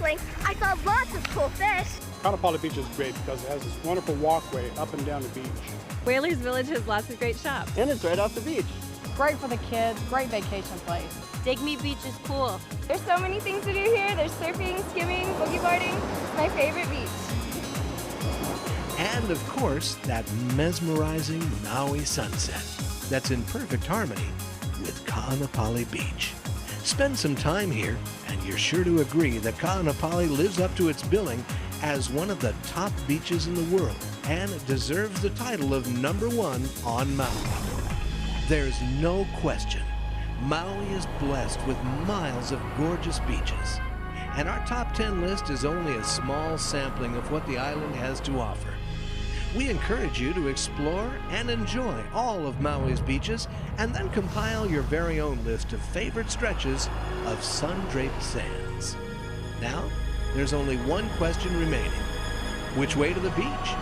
snorkeling, I saw lots of cool fish. Kaanapali Beach is great because it has this wonderful walkway up and down the beach. Whalers Village has lots of great shops. And it's right off the beach. Great for the kids, great vacation place. Digme Beach is cool. There's so many things to do here. There's surfing, skimming, boogie boarding. It's my favorite beach. And of course, that mesmerizing Maui sunset that's in perfect harmony with Kaanapali Beach. Spend some time here, and you're sure to agree that Kaanapali lives up to its billing as one of the top beaches in the world and deserves the title of #1 on Maui. There's no question, Maui is blessed with miles of gorgeous beaches. And our top 10 list is only a small sampling of what the island has to offer. We encourage you to explore and enjoy all of Maui's beaches and then compile your very own list of favorite stretches of sun-draped sands. Now, there's only one question remaining. Which way to the beach?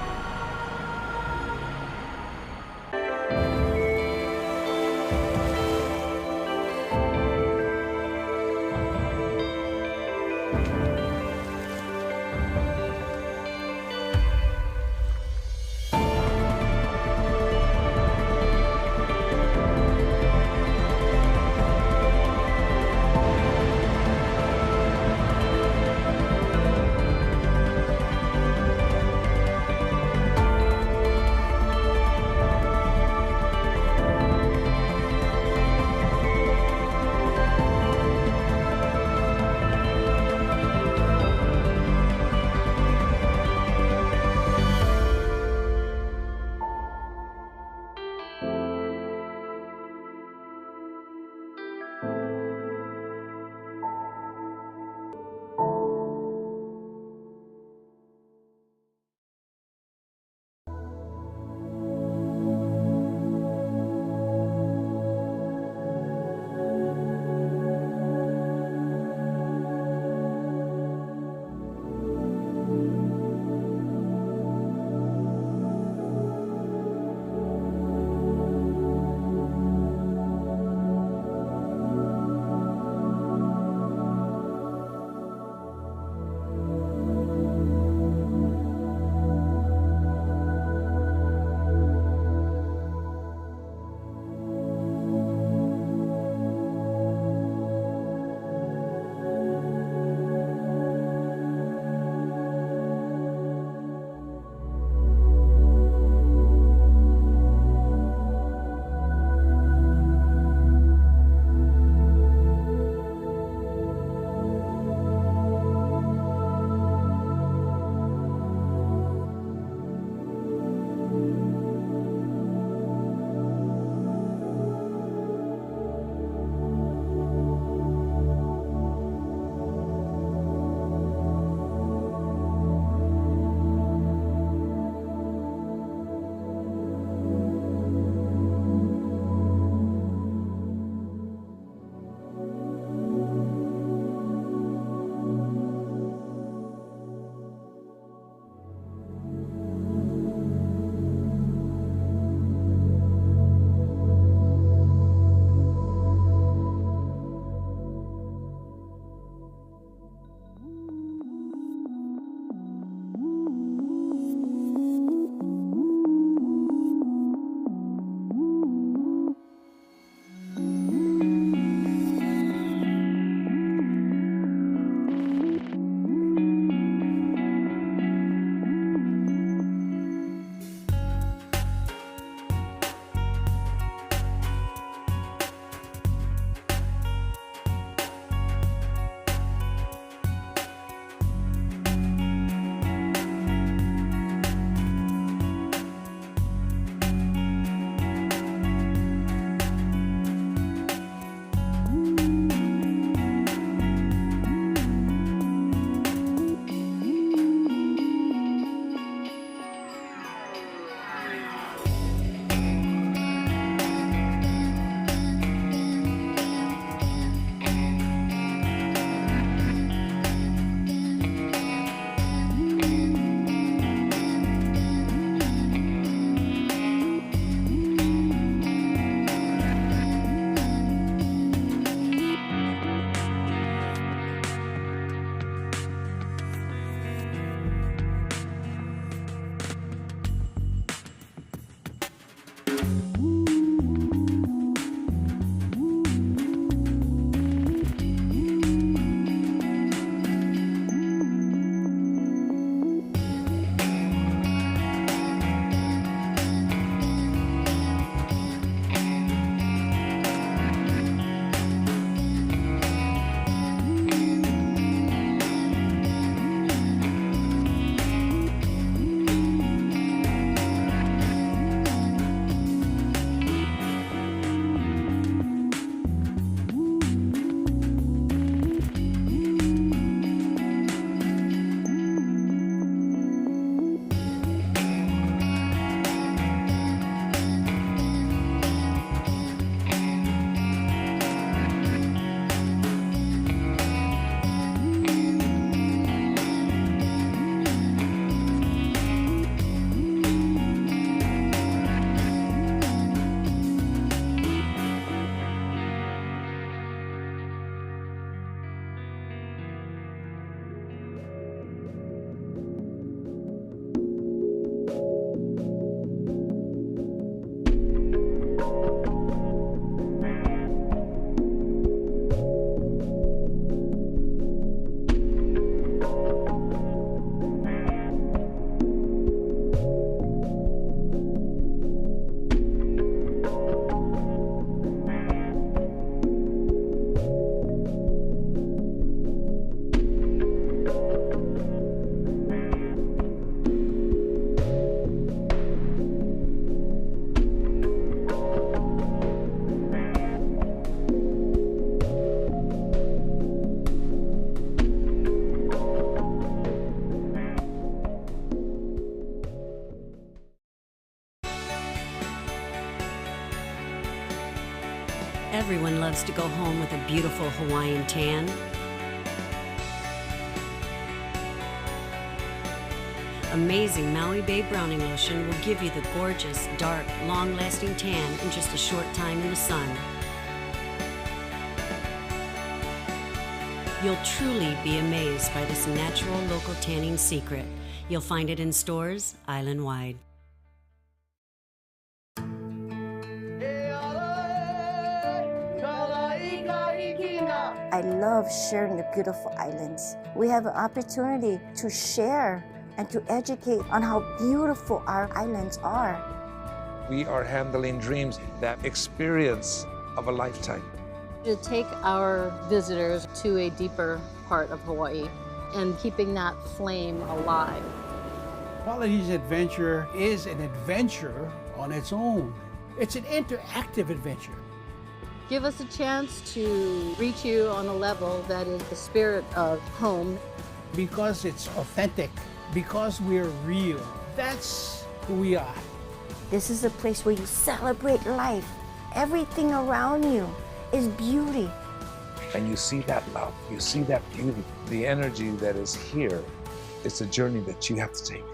Everyone loves to go home with a beautiful Hawaiian tan. Amazing Maui Bay Browning Lotion will give you the gorgeous, dark, long-lasting tan in just a short time in the sun. You'll truly be amazed by this natural local tanning secret. You'll find it in stores island-wide. I love sharing the beautiful islands. We have an opportunity to share and to educate on how beautiful our islands are. We are handling dreams, that experience of a lifetime. To take our visitors to a deeper part of Hawaii and keeping that flame alive. Quality's Adventure is an adventure on its own. It's an interactive adventure. Give us a chance to reach you on a level that is the spirit of home. Because it's authentic, because we're real. That's who we are. This is a place where you celebrate life. Everything around you is beauty. And you see that love, you see that beauty, the energy that is here. It's a journey that you have to take.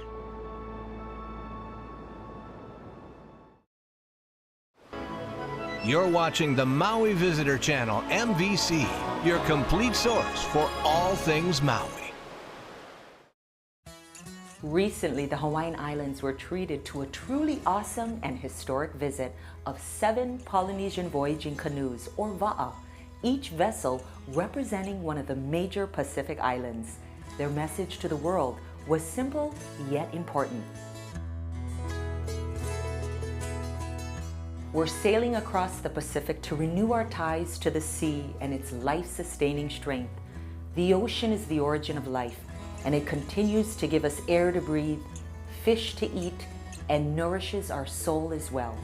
You're watching the Maui Visitor Channel, MVC, your complete source for all things Maui. Recently, the Hawaiian Islands were treated to a truly awesome and historic visit of 7 Polynesian voyaging canoes, or va'a, each vessel representing one of the major Pacific islands. Their message to the world was simple yet important. We're sailing across the Pacific to renew our ties to the sea and its life-sustaining strength. The ocean is the origin of life, and it continues to give us air to breathe, fish to eat, and nourishes our soul as well.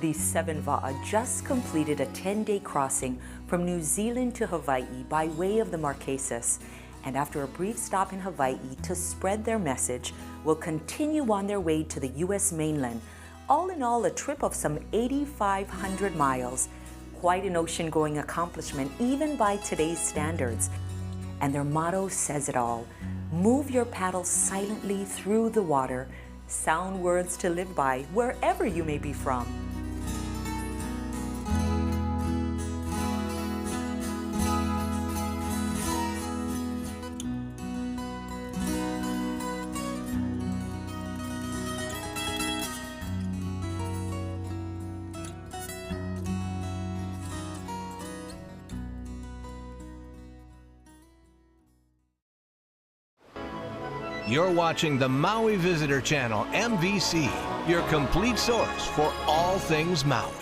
The 7 Va'a just completed a 10-day crossing from New Zealand to Hawaii by way of the Marquesas, and after a brief stop in Hawaii to spread their message, will continue on their way to the U.S. mainland. All in all, a trip of some 8,500 miles. Quite an ocean-going accomplishment, even by today's standards. And their motto says it all. Move your paddle silently through the water. Sound words to live by wherever you may be from. You're watching the Maui Visitor Channel, MVC, your complete source for all things Maui.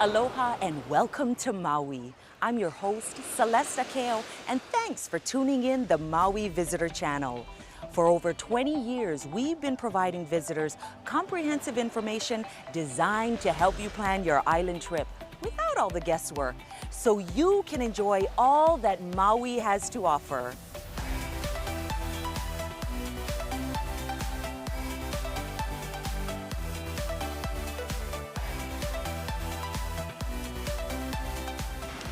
Aloha and welcome to Maui. I'm your host, Celeste Akeo, and thanks for tuning in the Maui Visitor Channel. For over 20 years, we've been providing visitors comprehensive information designed to help you plan your island trip without all the guesswork, so you can enjoy all that Maui has to offer.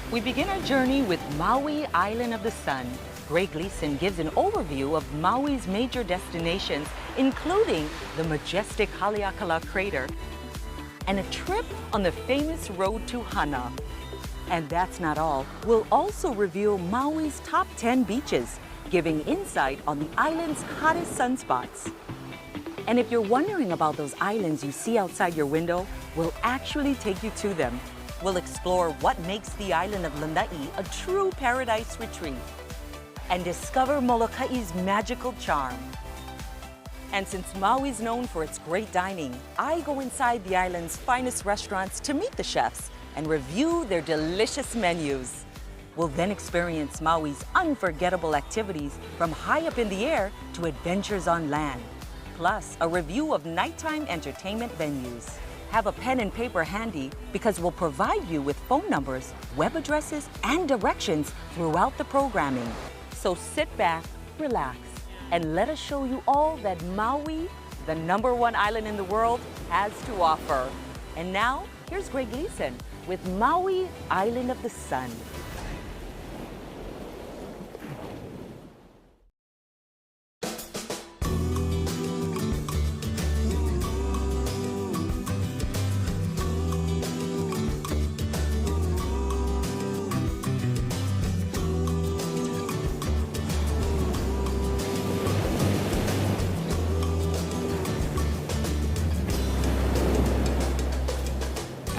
We begin our journey with Maui Island of the Sun. Greg Gleason gives an overview of Maui's major destinations, including the majestic Haleakala crater and a trip on the famous road to Hana. And that's not all. We'll also reveal Maui's top 10 beaches, giving insight on the island's hottest sunspots. And if you're wondering about those islands you see outside your window, we'll actually take you to them. We'll explore what makes the island of Lanai a true paradise retreat and discover Moloka'i's magical charm. And since Maui's known for its great dining, I go inside the island's finest restaurants to meet the chefs and review their delicious menus. We'll then experience Maui's unforgettable activities from high up in the air to adventures on land, plus a review of nighttime entertainment venues. Have a pen and paper handy because we'll provide you with phone numbers, web addresses, and directions throughout the programming. So sit back, relax, and let us show you all that Maui, the #1 island in the world, has to offer. And now, here's Greg Gleason with Maui Island of the Sun.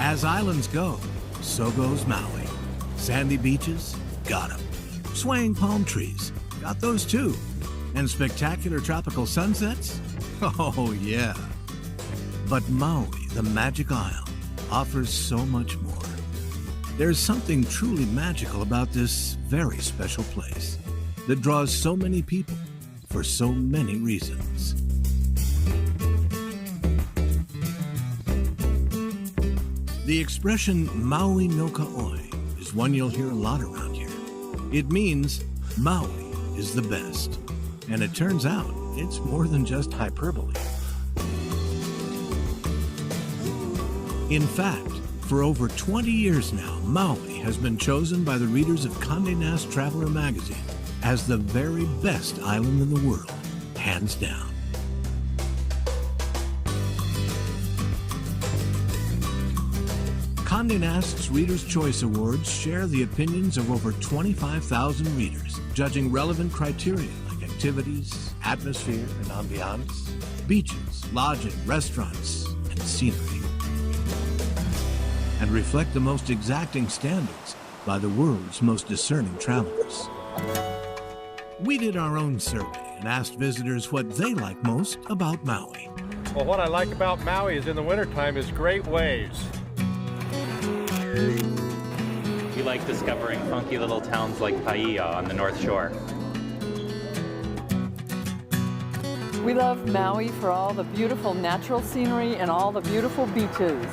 As islands go, so goes Maui. Sandy beaches, got 'em. Swaying palm trees, got those too. And spectacular tropical sunsets? Oh yeah. But Maui, the magic isle, offers so much more. There's something truly magical about this very special place that draws so many people for so many reasons. The expression Maui no Ka'oi is one you'll hear a lot around here. It means Maui is the best. And it turns out it's more than just hyperbole. In fact, for over 20 years now, Maui has been chosen by the readers of Condé Nast Traveler magazine as the very best island in the world, hands down. Condé Nast's Reader's Choice Awards share the opinions of over 25,000 readers, judging relevant criteria like activities, atmosphere and ambiance, beaches, lodging, restaurants, and scenery, and reflect the most exacting standards by the world's most discerning travelers. We did our own survey and asked visitors what they like most about Maui. Well, what I like about Maui is in the wintertime is great waves. We like discovering funky little towns like Paia on the North Shore. We love Maui for all the beautiful natural scenery and all the beautiful beaches.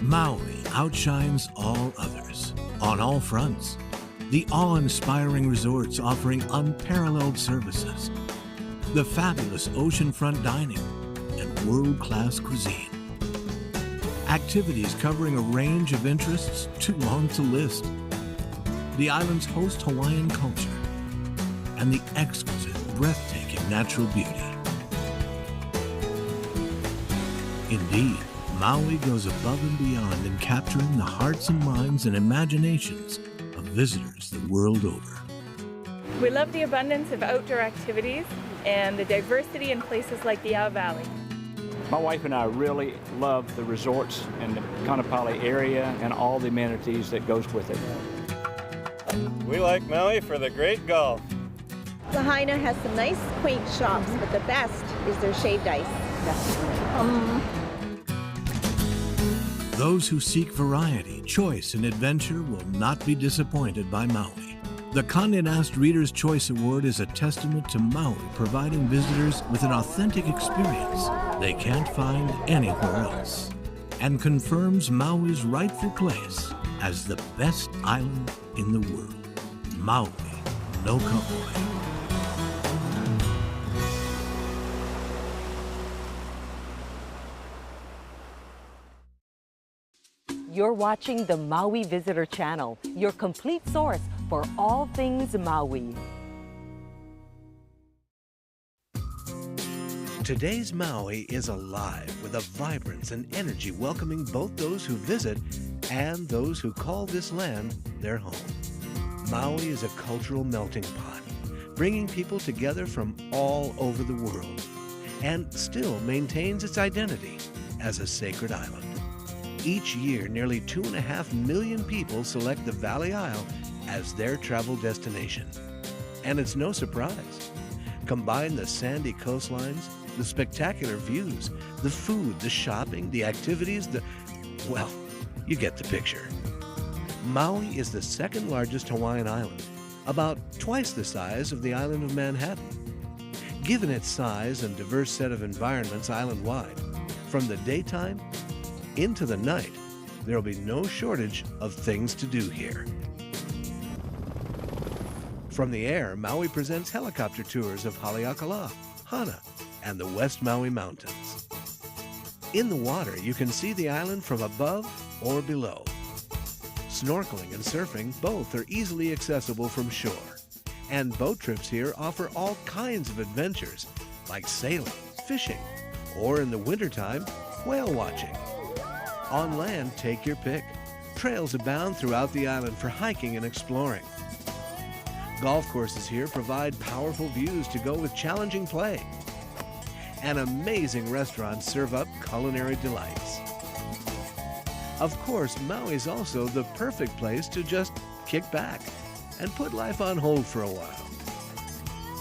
Maui outshines all others on all fronts. The awe-inspiring resorts offering unparalleled services, the fabulous oceanfront dining, and world-class cuisine. Activities covering a range of interests too long to list. The island's host Hawaiian culture, and the exquisite, breathtaking natural beauty. Indeed, Maui goes above and beyond in capturing the hearts and minds and imaginations of visitors the world over. We love the abundance of outdoor activities and the diversity in places like the Ao Valley. My wife and I really love the resorts in the Kaanapali area and all the amenities that goes with it. We like Maui for the great golf. Lahaina has some nice, quaint shops, but the best is their shaved ice. Those who seek variety, choice, and adventure will not be disappointed by Maui. The Condé Nast Reader's Choice Award is a testament to Maui providing visitors with an authentic experience they can't find anywhere else, and confirms Maui's rightful place as the best island in the world. Maui no Ka'oi. You're watching the Maui Visitor Channel, your complete source for all things Maui. Today's Maui is alive with a vibrance and energy welcoming both those who visit and those who call this land their home. Maui is a cultural melting pot, bringing people together from all over the world, and still maintains its identity as a sacred island. Each year, nearly 2.5 million people select the Valley Isle as their travel destination. And it's no surprise. Combine the sandy coastlines, the spectacular views, the food, the shopping, the activities, well, you get the picture. Maui is the second largest Hawaiian island, about twice the size of the island of Manhattan. Given its size and diverse set of environments island-wide, from the daytime into the night, there will be no shortage of things to do here. From the air, Maui presents helicopter tours of Haleakala, Hana, and the West Maui Mountains. In the water, you can see the island from above or below. Snorkeling and surfing both are easily accessible from shore, and boat trips here offer all kinds of adventures, like sailing, fishing, or in the wintertime, whale watching. On land, take your pick. Trails abound throughout the island for hiking and exploring. Golf courses here provide powerful views to go with challenging play. And amazing restaurants serve up culinary delights. Of course, Maui's also the perfect place to just kick back and put life on hold for a while.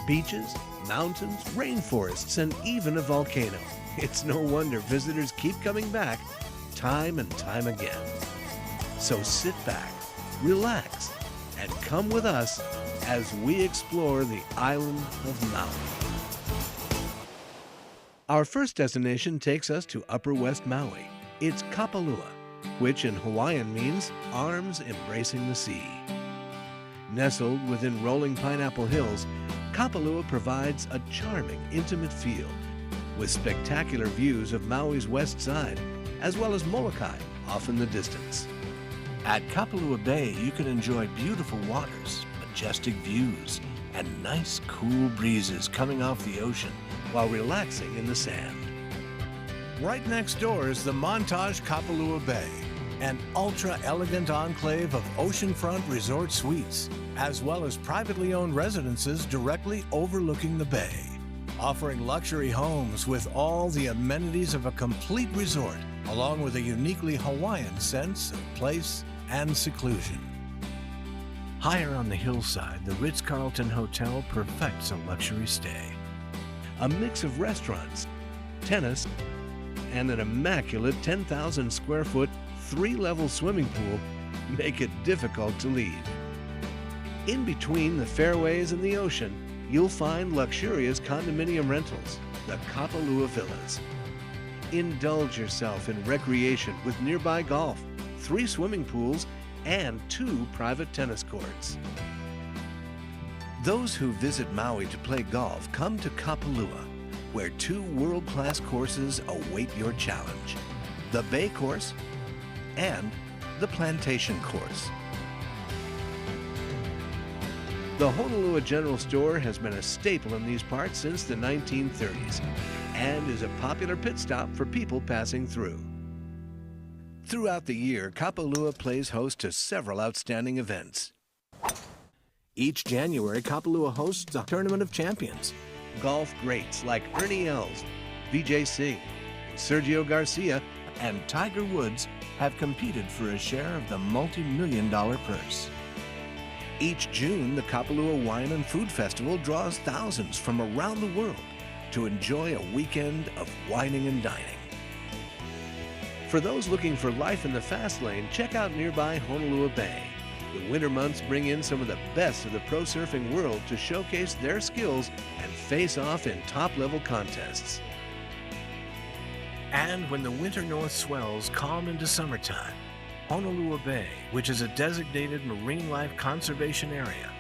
Beaches, mountains, rainforests, and even a volcano. It's no wonder visitors keep coming back time and time again. So sit back, relax, and come with us as we explore the island of Maui. Our first destination takes us to Upper West Maui. It's Kapalua, which in Hawaiian means arms embracing the sea. Nestled within rolling pineapple hills, Kapalua provides a charming, intimate feel with spectacular views of Maui's west side, as well as Molokai off in the distance. At Kapalua Bay, you can enjoy beautiful waters, majestic views, and nice, cool breezes coming off the ocean while relaxing in the sand. Right next door is the Montage Kapalua Bay, an ultra-elegant enclave of oceanfront resort suites, as well as privately owned residences directly overlooking the bay, offering luxury homes with all the amenities of a complete resort, along with a uniquely Hawaiian sense of place and seclusion. Higher on the hillside, the Ritz-Carlton Hotel perfects a luxury stay. A mix of restaurants, tennis, and an immaculate 10,000 square foot, 3-level swimming pool make it difficult to leave. In between the fairways and the ocean, you'll find luxurious condominium rentals, the Kapalua Villas. Indulge yourself in recreation with nearby golf, 3 swimming pools, and 2 private tennis courts. Those who visit Maui to play golf come to Kapalua, where 2 world-class courses await your challenge: the Bay Course and the Plantation Course. The Honolua General Store has been a staple in these parts since the 1930s and is a popular pit stop for people passing through. Throughout the year, Kapalua plays host to several outstanding events. Each January, Kapalua hosts a Tournament of Champions. Golf greats like Ernie Els, Vijay Singh, Sergio Garcia, and Tiger Woods have competed for a share of the multi-million-dollar purse. Each June, the Kapalua Wine and Food Festival draws thousands from around the world to enjoy a weekend of wining and dining. For those looking for life in the fast lane, check out nearby Honolua Bay. The winter months bring in some of the best of the pro surfing world to showcase their skills and face off in top-level contests. And when the winter north swells calm into summertime, Honolua Bay, which is a designated marine life conservation area,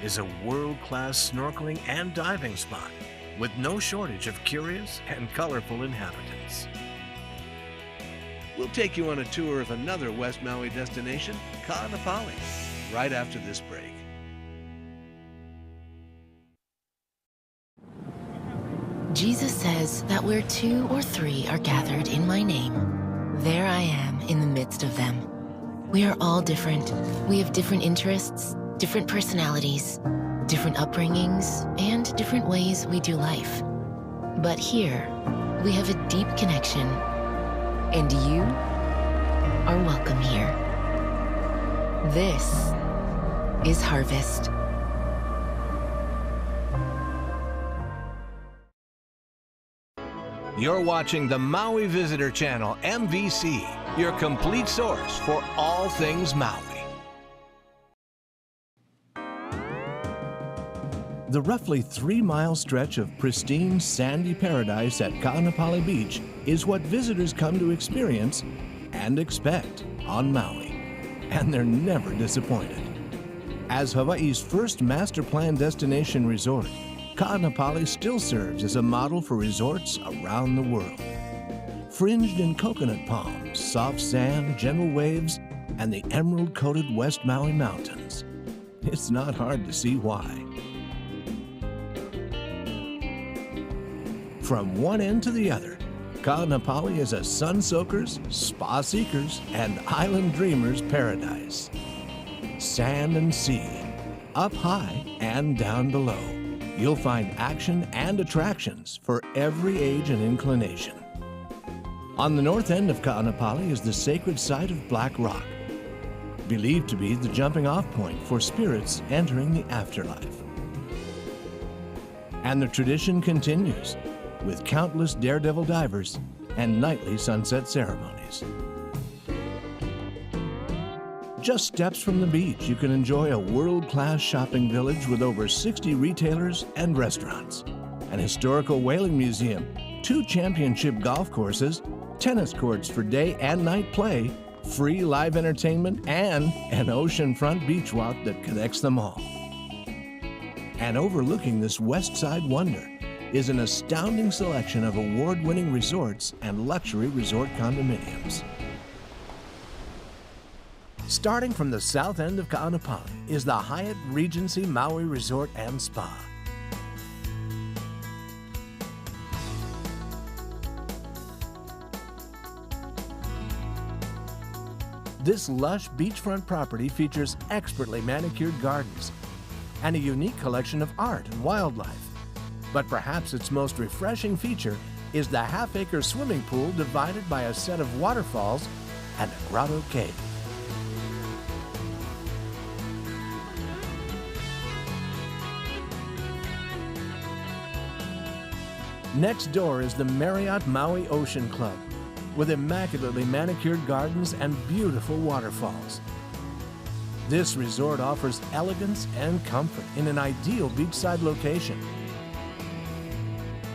is a world-class snorkeling and diving spot with no shortage of curious and colorful inhabitants. We'll take you on a tour of another West Maui destination, Ka'anapali, right after this break. Jesus says that where 2 or 3 are gathered in my name, there I am in the midst of them. We are all different. We have different interests, different personalities, different upbringings, and different ways we do life. But here, we have a deep connection, and you are welcome here. This is Harvest. You're watching the Maui Visitor Channel, MVC, your complete source for all things Maui. The roughly 3-mile stretch of pristine sandy paradise at Ka'anapali Beach is what visitors come to experience and expect on Maui. And they're never disappointed. As Hawaii's first master plan destination resort, Ka'anapali still serves as a model for resorts around the world. Fringed in coconut palms, soft sand, gentle waves, and the emerald-coated West Maui Mountains, it's not hard to see why. From one end to the other, Ka'anapali is a sun soakers, spa seekers, and island dreamers paradise. Sand and sea, up high and down below. You'll find action and attractions for every age and inclination. On the north end of Ka'anapali is the sacred site of Black Rock, believed to be the jumping-off point for spirits entering the afterlife. And the tradition continues, with countless daredevil divers and nightly sunset ceremonies. Just steps from the beach, you can enjoy a world-class shopping village with over 60 retailers and restaurants, an historical whaling museum, 2 championship golf courses, tennis courts for day and night play, free live entertainment, and an oceanfront beach walk that connects them all. And overlooking this west side wonder is an astounding selection of award-winning resorts and luxury resort condominiums. Starting from the south end of Ka'anapali is the Hyatt Regency Maui Resort and Spa. This lush beachfront property features expertly manicured gardens and a unique collection of art and wildlife. But perhaps its most refreshing feature is the half-acre swimming pool divided by a set of waterfalls and a grotto cave. Next door is the Marriott Maui Ocean Club, with immaculately manicured gardens and beautiful waterfalls. This resort offers elegance and comfort in an ideal beachside location.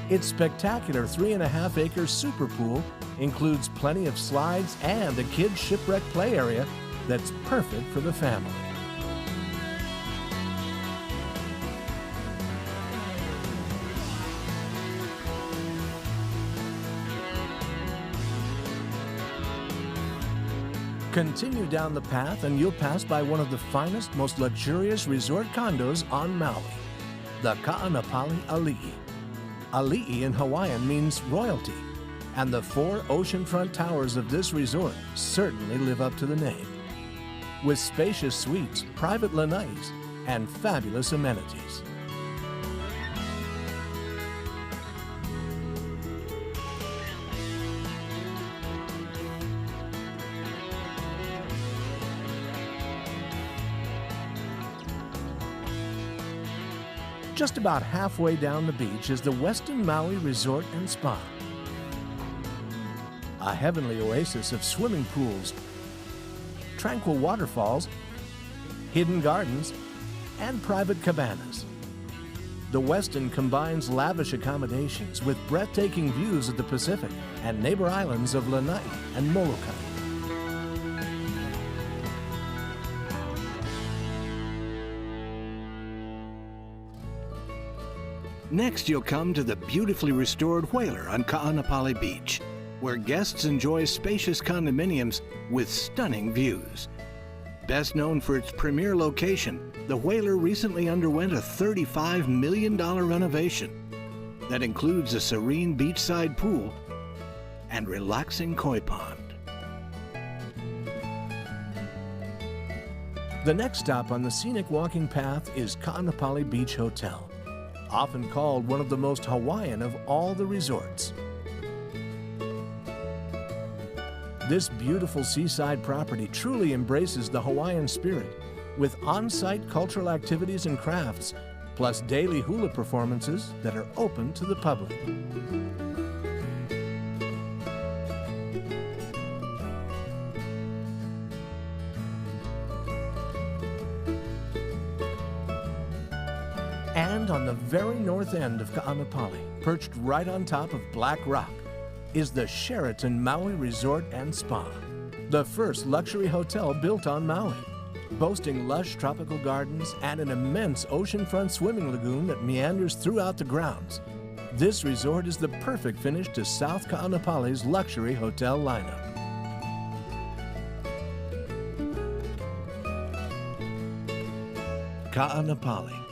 Its spectacular 3.5-acre super pool includes plenty of slides and a kids' shipwreck play area that's perfect for the family. Continue down the path and you'll pass by one of the finest, most luxurious resort condos on Maui, the Ka'anapali Ali'i. Ali'i in Hawaiian means royalty, and the 4 oceanfront towers of this resort certainly live up to the name. With spacious suites, private lanais, and fabulous amenities. Just about halfway down the beach is the Westin Maui Resort and Spa. A heavenly oasis of swimming pools, tranquil waterfalls, hidden gardens, and private cabanas. The Westin combines lavish accommodations with breathtaking views of the Pacific and neighbor islands of Lanai and Molokai. Next, you'll come to the beautifully restored Whaler on Ka'anapali Beach, where guests enjoy spacious condominiums with stunning views. Best known for its premier location, the Whaler recently underwent a $35 million renovation that includes a serene beachside pool and relaxing koi pond. The next stop on the scenic walking path is Ka'anapali Beach Hotel, often called one of the most Hawaiian of all the resorts. This beautiful seaside property truly embraces the Hawaiian spirit, with on-site cultural activities and crafts, plus daily hula performances that are open to the public. And on the very north end of Ka'anapali, perched right on top of Black Rock, is the Sheraton Maui Resort and Spa, the first luxury hotel built on Maui, boasting lush tropical gardens and an immense oceanfront swimming lagoon that meanders throughout the grounds. This resort is the perfect finish to South Ka'anapali's luxury hotel lineup. Ka'anapali.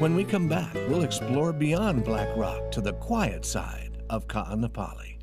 When we come back, we'll explore beyond Black Rock to the quiet side of Ka'anapali.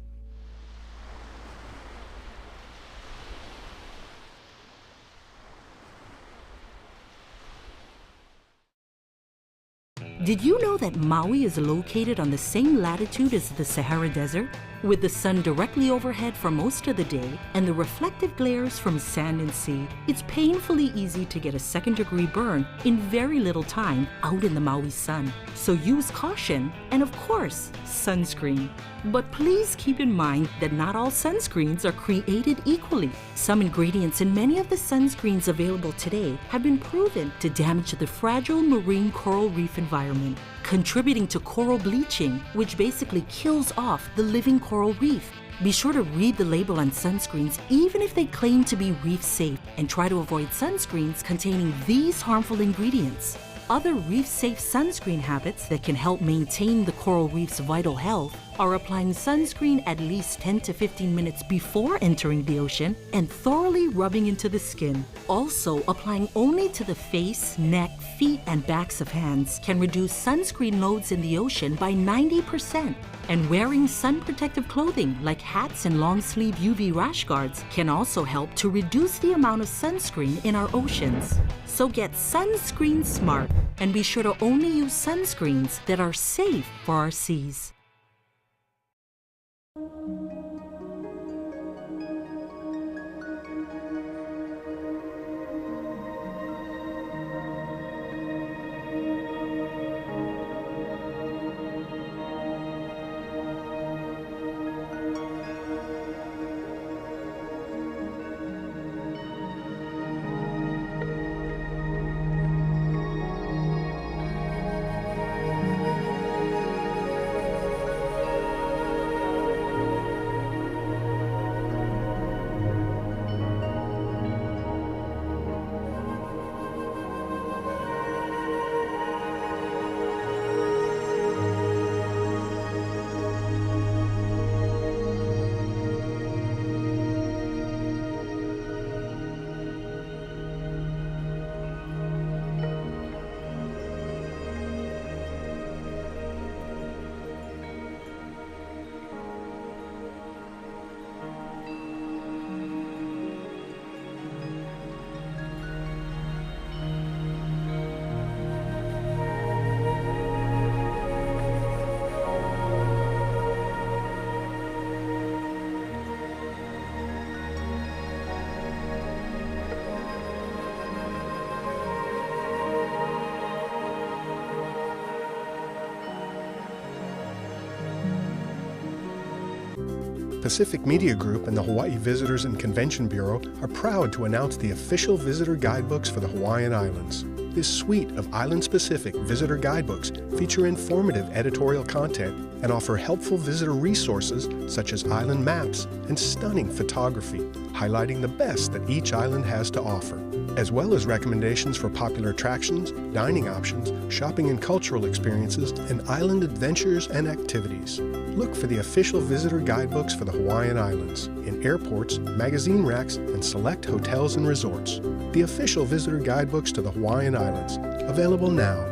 Did you know that Maui is located on the same latitude as the Sahara Desert? With the sun directly overhead for most of the day and the reflective glares from sand and sea, it's painfully easy to get a second-degree burn in very little time out in the Maui sun. So use caution and, of course, sunscreen. But please keep in mind that not all sunscreens are created equally. Some ingredients in many of the sunscreens available today have been proven to damage the fragile marine coral reef environment. environment, contributing to coral bleaching, which basically kills off the living coral reef. Be sure to read the label on sunscreens, even if they claim to be reef safe, and try to avoid sunscreens containing these harmful ingredients. Other reef-safe sunscreen habits that can help maintain the coral reef's vital health are applying sunscreen at least 10 to 15 minutes before entering the ocean and thoroughly rubbing into the skin. Also, applying only to the face, neck, feet, and backs of hands can reduce sunscreen loads in the ocean by 90%. And wearing sun protective clothing like hats and long-sleeve UV rash guards can also help to reduce the amount of sunscreen in our oceans. So get sunscreen smart and be sure to only use sunscreens that are safe for our seas. Pacific Media Group and the Hawaii Visitors and Convention Bureau are proud to announce the official visitor guidebooks for the Hawaiian Islands. This suite of island-specific visitor guidebooks feature informative editorial content and offer helpful visitor resources such as island maps and stunning photography, highlighting the best that each island has to offer, as well as recommendations for popular attractions, dining options, shopping and cultural experiences, and island adventures and activities. Look for the official visitor guidebooks for the Hawaiian Islands in airports, magazine racks, and select hotels and resorts. The official visitor guidebooks to the Hawaiian Islands, available now.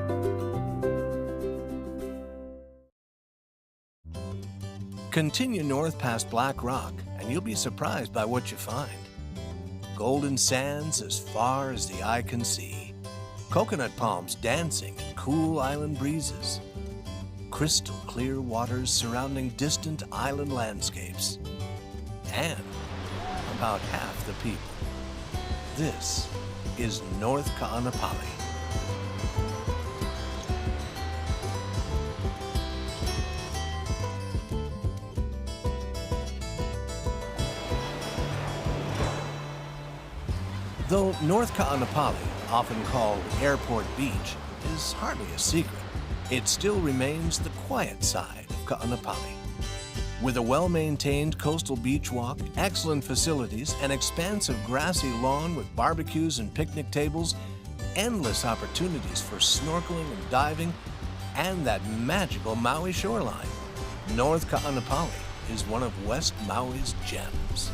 Continue north past Black Rock, and you'll be surprised by what you find. Golden sands as far as the eye can see. Coconut palms dancing in cool island breezes. Crystal clear waters surrounding distant island landscapes. And about half the people. This is North Ka'anapali. Though North Ka'anapali, often called Airport Beach, is hardly a secret, it still remains the quiet side of Ka'anapali. With a well-maintained coastal beach walk, excellent facilities, an expansive grassy lawn with barbecues and picnic tables, endless opportunities for snorkeling and diving, and that magical Maui shoreline, North Ka'anapali is one of West Maui's gems.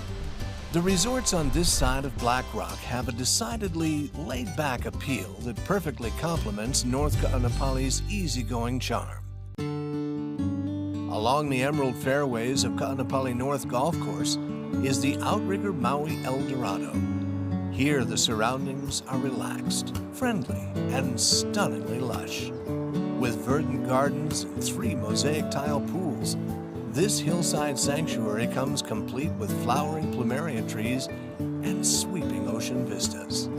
The resorts on this side of Black Rock have a decidedly laid-back appeal that perfectly complements North Ka'anapali's easygoing charm. Along the emerald fairways of Ka'anapali North Golf Course is the outrigger Maui El Dorado. Here the surroundings are relaxed, friendly, and stunningly lush. With verdant gardens and 3 mosaic tile pools, this hillside sanctuary comes complete with flowering plumeria trees and sweeping ocean vistas.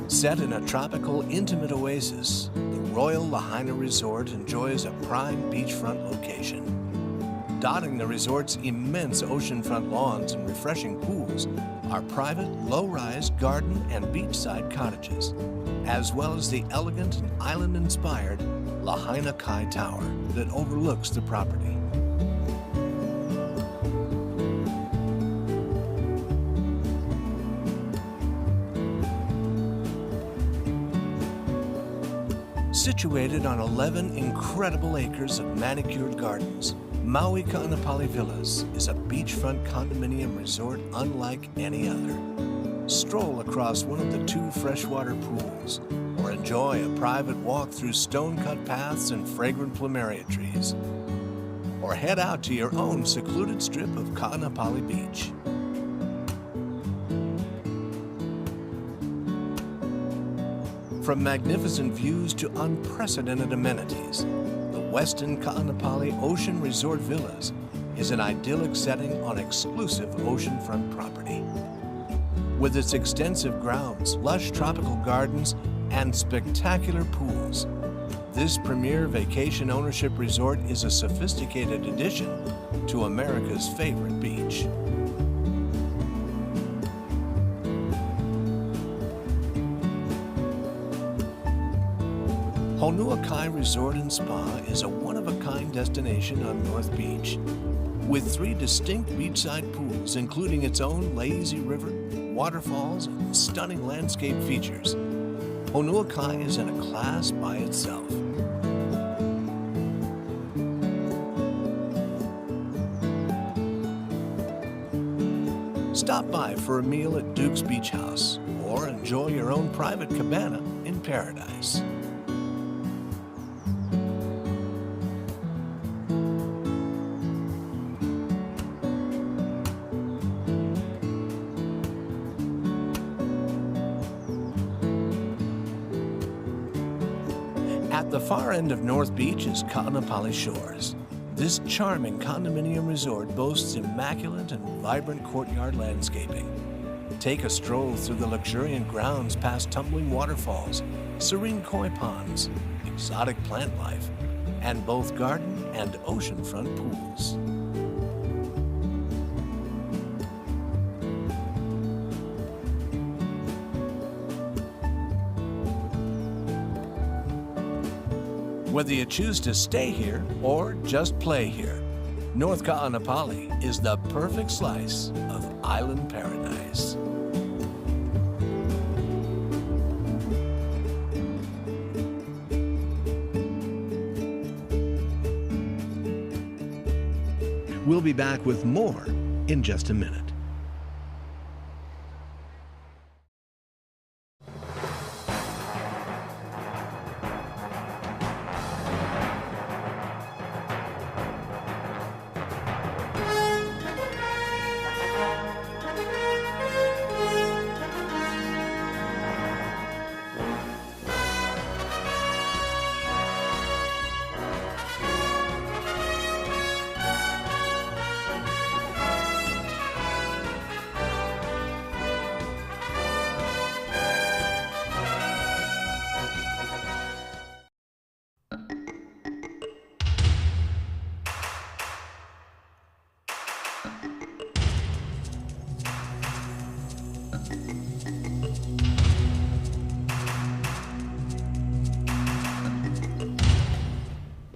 Set in a tropical, intimate oasis, the Royal Lahaina Resort enjoys a prime beachfront location. Dotting the resort's immense oceanfront lawns and refreshing pools are private, low-rise garden and beachside cottages, as well as the elegant and island-inspired Lahaina Kai Tower that overlooks the property. Situated on 11 incredible acres of manicured gardens, Maui Ka'anapali Villas is a beachfront condominium resort unlike any other. Stroll across one of the 2 freshwater pools, or enjoy a private walk through stone-cut paths and fragrant plumeria trees. Or head out to your own secluded strip of Ka'anapali Beach. From magnificent views to unprecedented amenities, the Westin Ka'anapali Ocean Resort Villas is an idyllic setting on exclusive oceanfront property. With its extensive grounds, lush tropical gardens, and spectacular pools, this premier vacation ownership resort is a sophisticated addition to America's favorite beach. Honua Kai Resort and Spa is a one-of-a-kind destination on North Beach, with 3 distinct beachside pools, including its own lazy river, waterfalls, and stunning landscape features. Honua Kai is in a class by itself. Stop by for a meal at Duke's Beach House, or enjoy your own private cabana in paradise. At the far end of North Beach is Ka'anapali Shores. This charming condominium resort boasts immaculate and vibrant courtyard landscaping. Take a stroll through the luxuriant grounds past tumbling waterfalls, serene koi ponds, exotic plant life, and both garden and oceanfront pools. Whether you choose to stay here or just play here, North Ka'anapali is the perfect slice of island paradise. We'll be back with more in just a minute.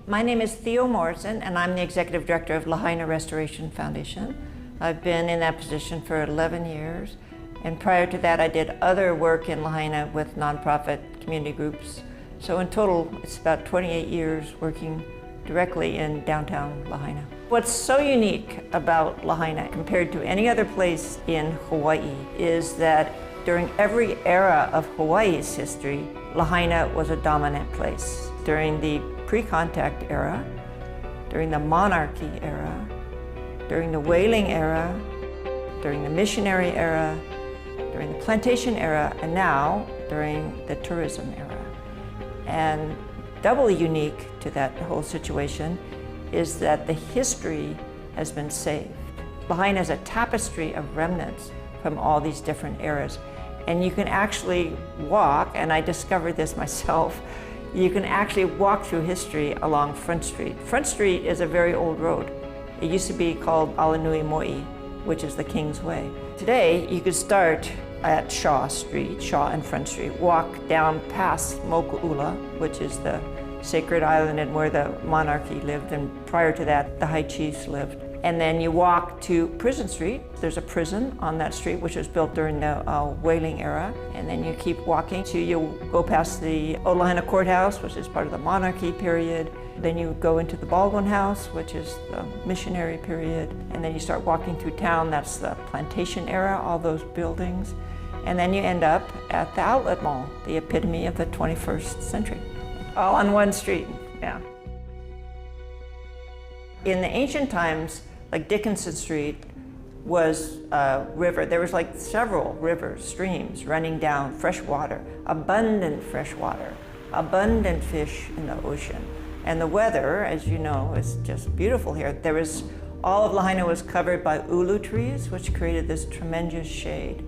My name is Theo Morrison, and I'm the Executive Director of Lahaina Restoration Foundation. I've been in that position for 11 years, and prior to that I did other work in Lahaina with nonprofit community groups. So in total, it's about 28 years working directly in downtown Lahaina. What's so unique about Lahaina compared to any other place in Hawaii is that during every era of Hawaii's history, Lahaina was a dominant place. During the pre-contact era, during the monarchy era, during the whaling era, during the missionary era, during the plantation era, and now during the tourism era. And doubly unique to that whole situation is that the history has been saved. Lahaina is a tapestry of remnants from all these different eras. And you can actually walk, and I discovered this myself, You can actually walk through history along Front Street. Front Street is a very old road. It used to be called Alanui Mo'i, which is the King's Way. Today, you could start at Shaw Street, Shaw and Front Street, walk down past Moku'ula, which is the sacred island and where the monarchy lived, and prior to that, the high chiefs lived. And then you walk to Prison Street. There's a prison on that street, which was built during the whaling era. And then you keep walking till you go past the Lahaina Courthouse, which is part of the monarchy period. Then you go into the Baldwin House, which is the missionary period. And then you start walking through town. That's the plantation era, all those buildings. And then you end up at the Outlet Mall, the epitome of the 21st century. All on one street, yeah. In the ancient times, like Dickinson Street was a river. There was like several rivers, streams running down, fresh water, abundant fresh water, abundant fish in the ocean. And the weather, as you know, is just beautiful here. There was, all of Lahaina was covered by ulu trees, which created this tremendous shade.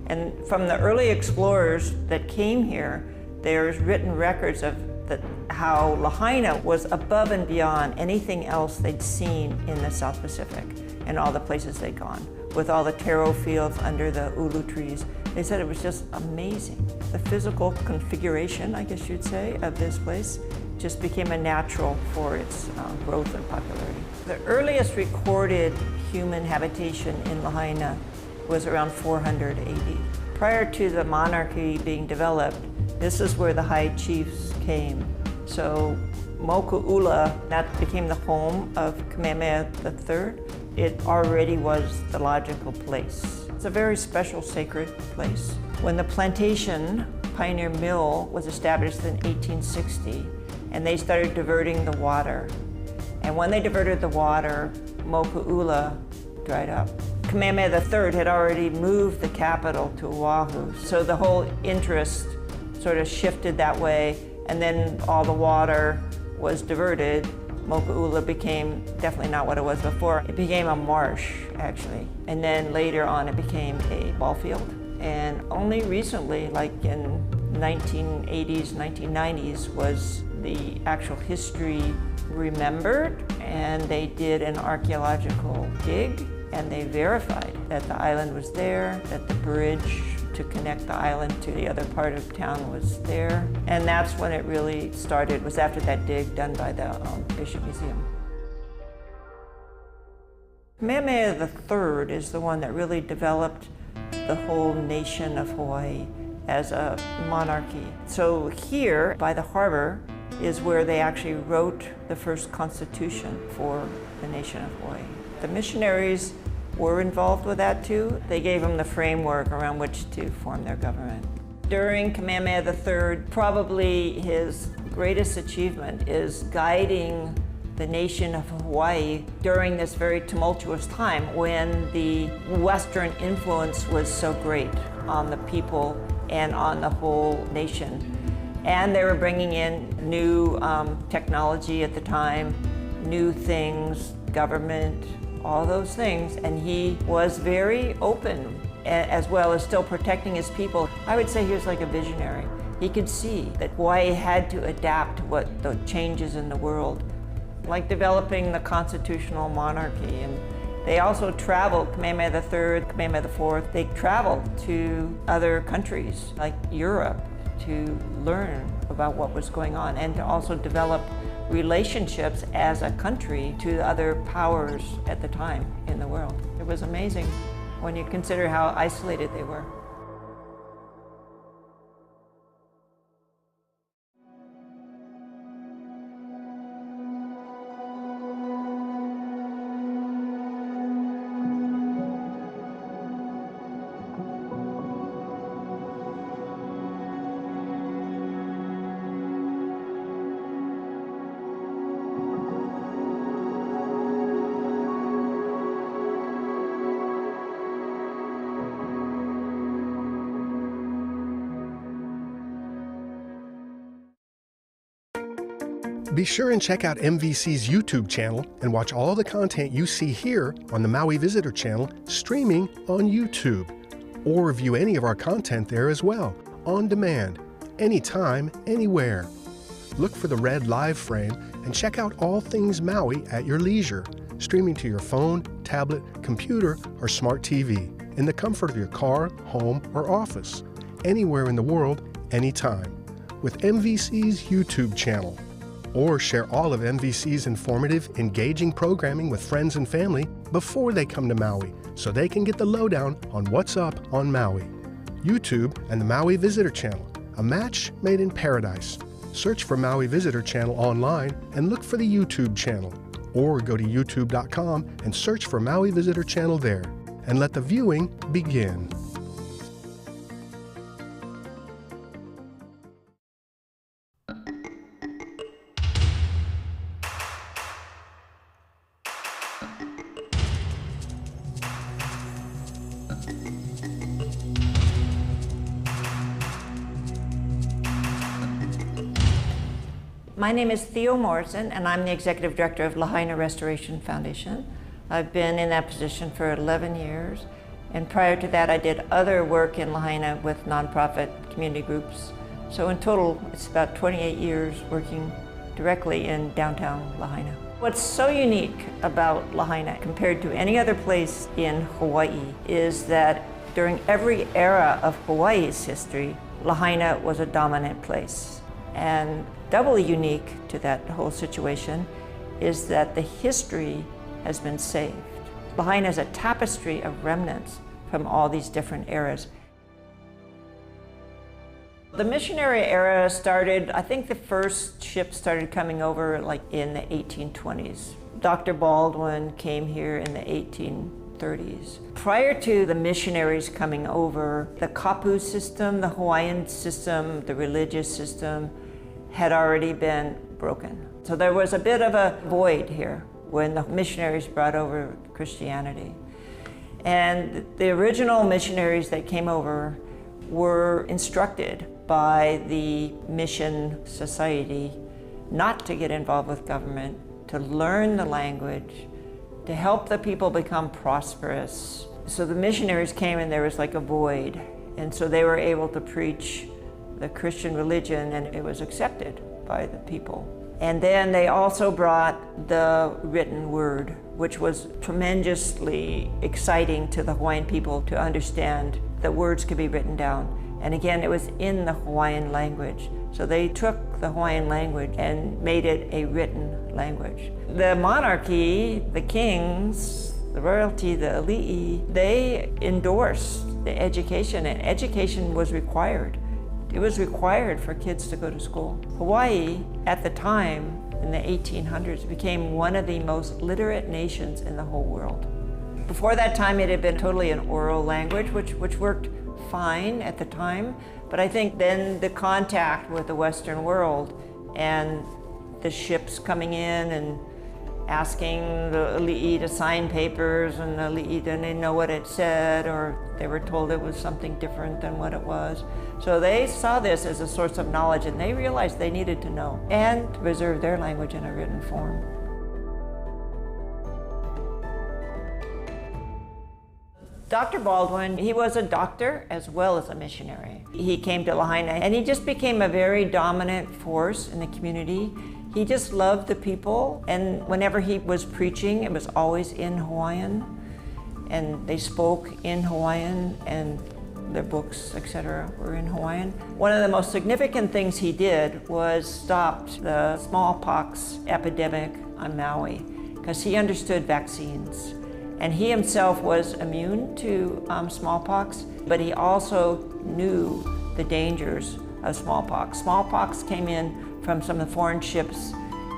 And from the early explorers that came here, there's written records of how Lahaina was above and beyond anything else they'd seen in the South Pacific and all the places they'd gone, with all the taro fields under the ulu trees. They said it was just amazing. The physical configuration, I guess you'd say, of this place just became a natural for its growth and popularity. The earliest recorded human habitation in Lahaina was around 400 AD. Prior to the monarchy being developed, this is where the high chiefs came. So Moku'ula, that became the home of Kamehameha III. It already was the logical place. It's a very special sacred place. When the plantation Pioneer Mill was established in 1860, and they started diverting the water. And when they diverted the water, Moku'ula dried up. Kamehameha III had already moved the capital to Oahu, so the whole interest sort of shifted that way, and then all the water was diverted. Moku'ula became definitely not what it was before. It became a marsh, actually. And then later on, it became a ball field. And only recently, like in 1980s, 1990s, was the actual history remembered, and they did an archaeological dig, and they verified that the island was there, that the bridge to connect the island to the other part of town was there. And that's when it really started, was after that dig done by the Bishop Museum. Kamehameha III is the one that really developed the whole nation of Hawaii as a monarchy. So here, by the harbor, is where they actually wrote the first constitution for the nation of Hawaii. The missionaries were involved with that too. They gave them the framework around which to form their government. During Kamehameha III, probably his greatest achievement is guiding the nation of Hawaii during this very tumultuous time when the Western influence was so great on the people and on the whole nation. And they were bringing in new technology at the time, new things, government, all those things, and he was very open, as well as still protecting his people. I would say he was like a visionary. He could see that Hawaii had to adapt to what the changes in the world, like developing the constitutional monarchy. And they also traveled, Kamehameha III, Kamehameha IV, they traveled to other countries, like Europe, to learn about what was going on and to also develop relationships as a country to other powers at the time in the world. It was amazing when you consider how isolated they were. Be sure and check out MVC's YouTube channel and watch all the content you see here on the Maui Visitor Channel streaming on YouTube. Or view any of our content there as well, on demand, anytime, anywhere. Look for the red live frame and check out all things Maui at your leisure, streaming to your phone, tablet, computer, or smart TV, in the comfort of your car, home, or office, anywhere in the world, anytime, with MVC's YouTube channel. Or share all of MVC's informative, engaging programming with friends and family before they come to Maui, so they can get the lowdown on what's up on Maui. YouTube and the Maui Visitor Channel, a match made in paradise. Search for Maui Visitor Channel online and look for the YouTube channel, or go to youtube.com and search for Maui Visitor Channel there, and let the viewing begin. My name is Theo Morrison, and I'm the Executive Director of Lahaina Restoration Foundation. I've been in that position for 11 years, and prior to that I did other work in Lahaina with nonprofit community groups. So in total, it's about 28 years working directly in downtown Lahaina. What's so unique about Lahaina compared to any other place in Hawaii is that during every era of Hawaii's history, Lahaina was a dominant place. And doubly unique to that whole situation is that the history has been saved. Lahaina is a tapestry of remnants from all these different eras. The missionary era started, I think the first ship started coming over like in the 1820s. Dr. Baldwin came here in the 1830s. Prior to the missionaries coming over, the kapu system, the Hawaiian system, the religious system had already been broken. So there was a bit of a void here when the missionaries brought over Christianity. And the original missionaries that came over were instructed by the mission society not to get involved with government, to learn the language, to help the people become prosperous. So the missionaries came and there was like a void. And so they were able to preach the Christian religion, and it was accepted by the people. And then they also brought the written word, which was tremendously exciting to the Hawaiian people to understand that words could be written down. And again, it was in the Hawaiian language. So they took the Hawaiian language and made it a written language. The monarchy, the kings, the royalty, the ali'i, they endorsed the education, and education was required. It was required for kids to go to school. Hawaii, at the time, in the 1800s, became one of the most literate nations in the whole world. Before that time, it had been totally an oral language, which worked fine at the time. But I think then the contact with the Western world and the ships coming in and asking the ali'i to sign papers, and the ali'i didn't know what it said, or they were told it was something different than what it was. So they saw this as a source of knowledge, and they realized they needed to know and to preserve their language in a written form. Dr. Baldwin, he was a doctor as well as a missionary. He came to Lahaina and he just became a very dominant force in the community. He just loved the people, and whenever he was preaching, it was always in Hawaiian, and they spoke in Hawaiian, and their books, etc., were in Hawaiian. One of the most significant things he did was stopped the smallpox epidemic on Maui, because he understood vaccines. And he himself was immune to smallpox, but he also knew the dangers of smallpox. Smallpox came in from some of the foreign ships,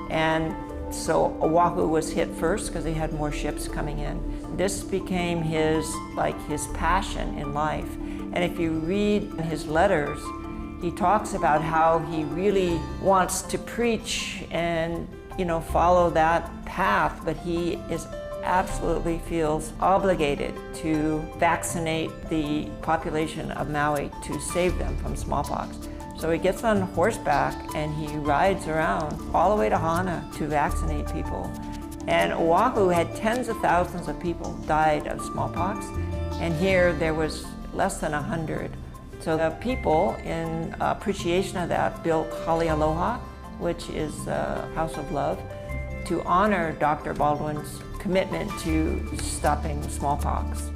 and so Oahu was hit first because they had more ships coming in. This became his passion in life. And if you read his letters, he talks about how he really wants to preach and follow that path, but he absolutely feels obligated to vaccinate the population of Maui to save them from smallpox. So he gets on horseback and he rides around all the way to Hana to vaccinate people. And Oahu had tens of thousands of people died of smallpox, and here there was less than 100. So the people, in appreciation of that, built Aloha, which is a house of love, to honor Dr. Baldwin's commitment to stopping smallpox.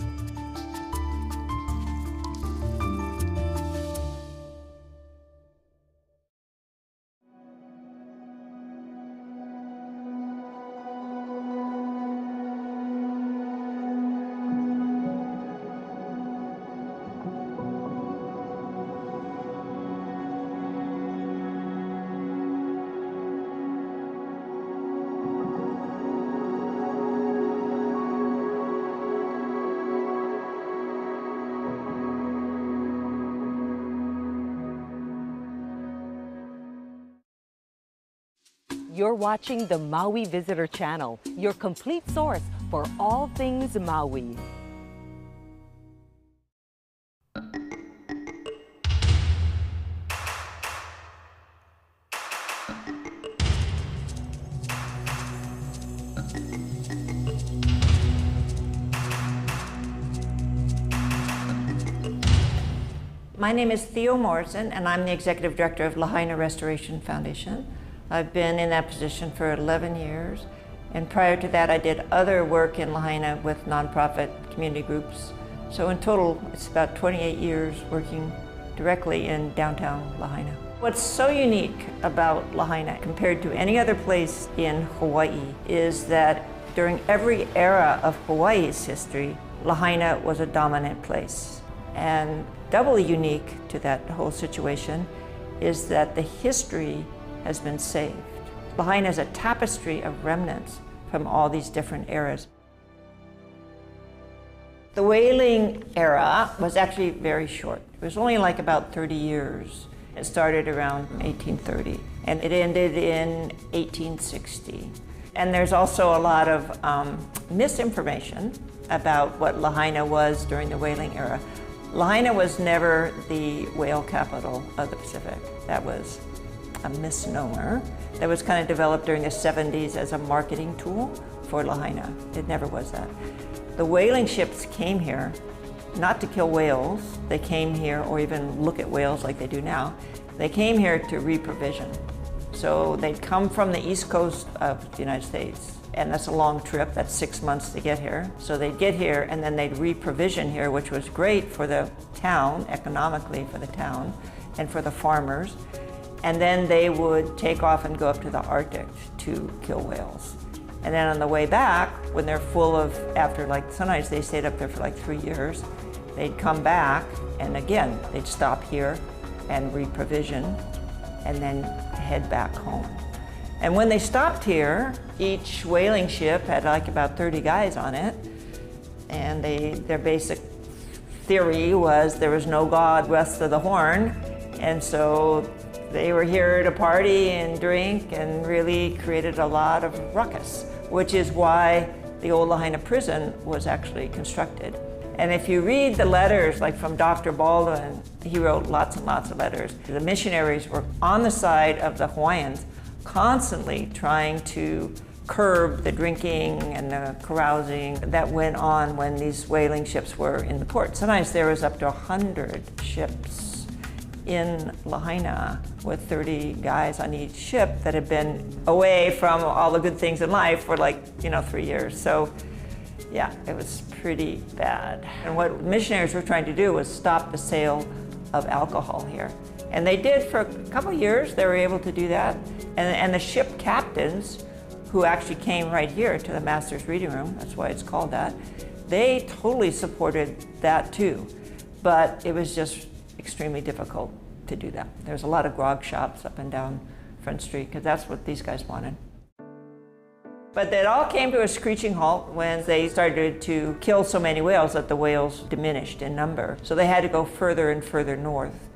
You're watching the Maui Visitor Channel, your complete source for all things Maui. My name is Theo Morrison, and I'm the Executive Director of Lahaina Restoration Foundation. I've been in that position for 11 years, and prior to that I did other work in Lahaina with nonprofit community groups. So in total, it's about 28 years working directly in downtown Lahaina. What's so unique about Lahaina compared to any other place in Hawaii is that during every era of Hawaii's history, Lahaina was a dominant place. And doubly unique to that whole situation is that the history has been saved. Lahaina is a tapestry of remnants from all these different eras. The whaling era was actually very short. It was only like about 30 years. It started around 1830 and it ended in 1860. And there's also a lot of misinformation about what Lahaina was during the whaling era. Lahaina was never the whale capital of the Pacific. That was a misnomer that was kind of developed during the 70s as a marketing tool for Lahaina. It never was that. The whaling ships came here not to kill whales. They came here, or even look at whales like they do now. They came here to reprovision. So they'd come from the east coast of the United States, and that's a long trip. That's 6 months to get here. So they'd get here and then they'd reprovision here, which was great for the town, economically for the town, and for the farmers. And then they would take off and go up to the Arctic to kill whales. And then on the way back, when they're full of, after like, sometimes they stayed up there for like 3 years, they'd come back and again, they'd stop here and reprovision and then head back home. And when they stopped here, each whaling ship had like about 30 guys on it. And their basic theory was there was no God west of the Horn. And so they were here to party and drink and really created a lot of ruckus, which is why the old Lahaina prison was actually constructed. And if you read the letters, like from Dr. Baldwin, he wrote lots and lots of letters. The missionaries were on the side of the Hawaiians, constantly trying to curb the drinking and the carousing that went on when these whaling ships were in the port. Sometimes there was up to 100 ships in Lahaina with 30 guys on each ship that had been away from all the good things in life for like, 3 years. So yeah, it was pretty bad. And what missionaries were trying to do was stop the sale of alcohol here. And they did for a couple of years. They were able to do that. And the ship captains, who actually came right here to the Master's Reading Room, that's why it's called that, they totally supported that too. But it was just extremely difficult to do that. There's a lot of grog shops up and down Front Street, because that's what these guys wanted. But it all came to a screeching halt when they started to kill so many whales that the whales diminished in number. So they had to go further and further north.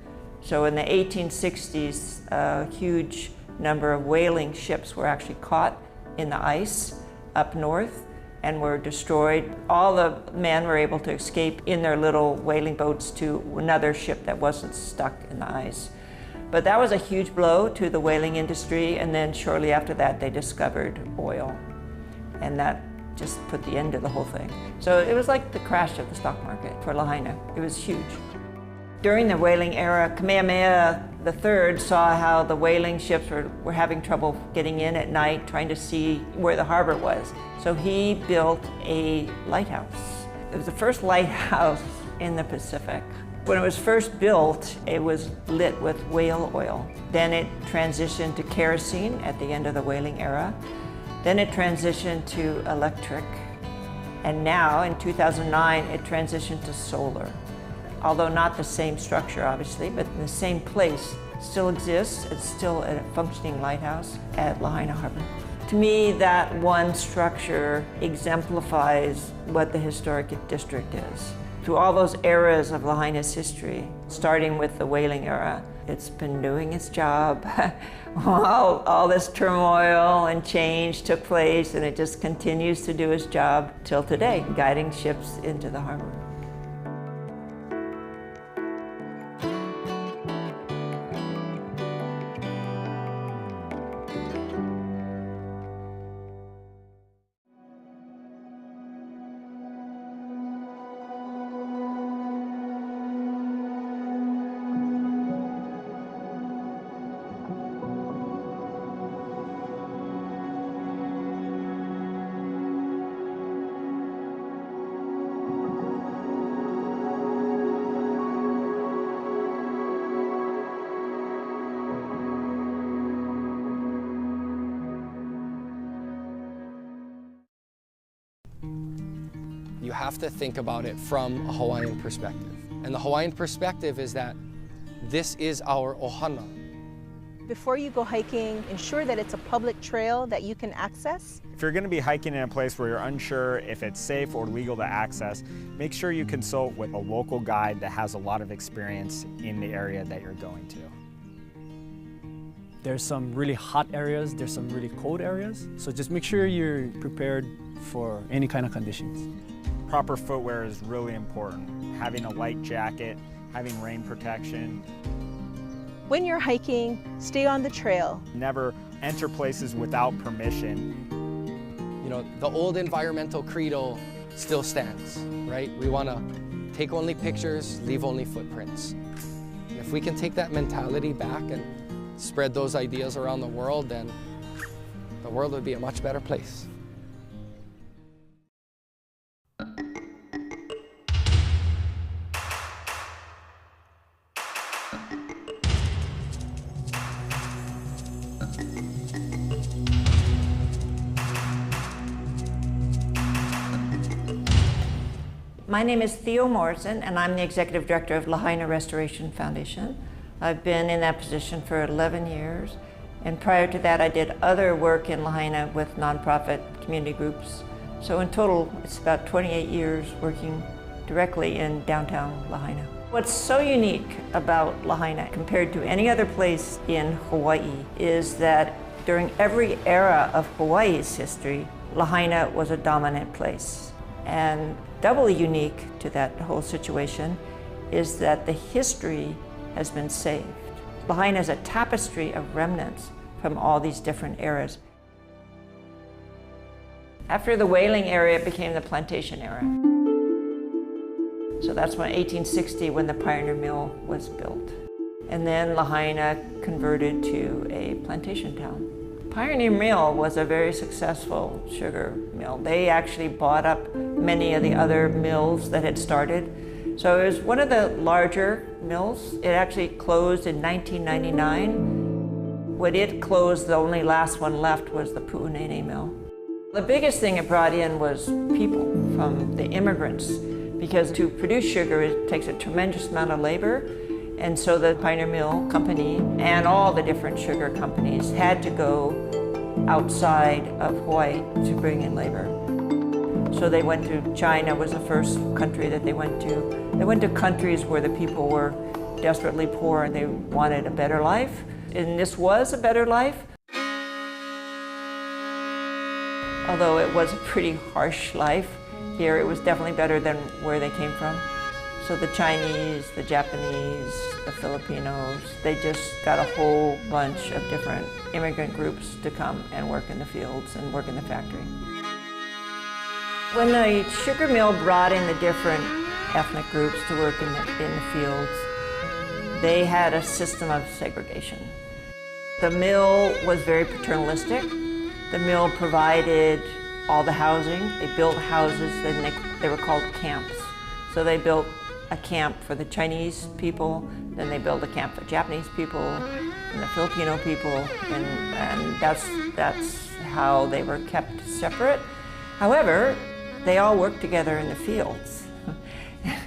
So in the 1860s, a huge number of whaling ships were actually caught in the ice up north and were destroyed. All the men were able to escape in their little whaling boats to another ship that wasn't stuck in the ice. But that was a huge blow to the whaling industry, and then shortly after that they discovered oil. And that just put the end to the whole thing. So it was like the crash of the stock market for Lahaina. It was huge. During the whaling era, Kamehameha III saw how the whaling ships were having trouble getting in at night, trying to see where the harbor was. So he built a lighthouse. It was the first lighthouse in the Pacific. When it was first built, it was lit with whale oil. Then it transitioned to kerosene at the end of the whaling era. Then it transitioned to electric. And now, in 2009, it transitioned to solar. Although not the same structure, obviously, but in the same place, still exists. It's still a functioning lighthouse at Lahaina Harbor. To me, that one structure exemplifies what the historic district is. Through all those eras of Lahaina's history, starting with the whaling era, it's been doing its job. All this turmoil and change took place, and it just continues to do its job till today, guiding ships into the harbor. You have to think about it from a Hawaiian perspective. And the Hawaiian perspective is that this is our ohana. Before you go hiking, ensure that it's a public trail that you can access. If you're going to be hiking in a place where you're unsure if it's safe or legal to access, make sure you consult with a local guide that has a lot of experience in the area that you're going to. There's some really hot areas, there's some really cold areas, so just make sure you're prepared for any kind of conditions. Proper footwear is really important. Having a light jacket, having rain protection. When you're hiking, stay on the trail. Never enter places without permission. You know, the old environmental credo still stands, right? We want to take only pictures, leave only footprints. If we can take that mentality back and spread those ideas around the world, then the world would be a much better place. My name is Theo Morrison, and I'm the Executive Director of Lahaina Restoration Foundation. I've been in that position for 11 years, and prior to that I did other work in Lahaina with nonprofit community groups. So in total, it's about 28 years working directly in downtown Lahaina. What's so unique about Lahaina compared to any other place in Hawaii is that during every era of Hawaii's history, Lahaina was a dominant place. And doubly unique to that whole situation is that the history has been saved. Lahaina is a tapestry of remnants from all these different eras. After the whaling era, it became the plantation era. So that's when 1860 when the Pioneer Mill was built. And then Lahaina converted to a plantation town. Pioneer Mill was a very successful sugar mill. They actually bought up many of the other mills that had started. So it was one of the larger mills. It actually closed in 1999. When it closed, the only last one left was the Pu'unene Mill. The biggest thing it brought in was people from the immigrants, because to produce sugar, it takes a tremendous amount of labor. And so the Pioneer Mill Company and all the different sugar companies had to go outside of Hawaii to bring in labor. So they went to China, was the first country that they went to. They went to countries where the people were desperately poor and they wanted a better life. And this was a better life. Although it was a pretty harsh life, here it was definitely better than where they came from. So the Chinese, the Japanese, the Filipinos, they just got a whole bunch of different immigrant groups to come and work in the fields and work in the factory. When the sugar mill brought in the different ethnic groups to work in the fields, they had a system of segregation. The mill was very paternalistic. The mill provided all the housing. They built houses, and they were called camps. So they built a camp for the Chinese people, then they built a camp for Japanese people and the Filipino people, and that's how they were kept separate. However, they all worked together in the fields.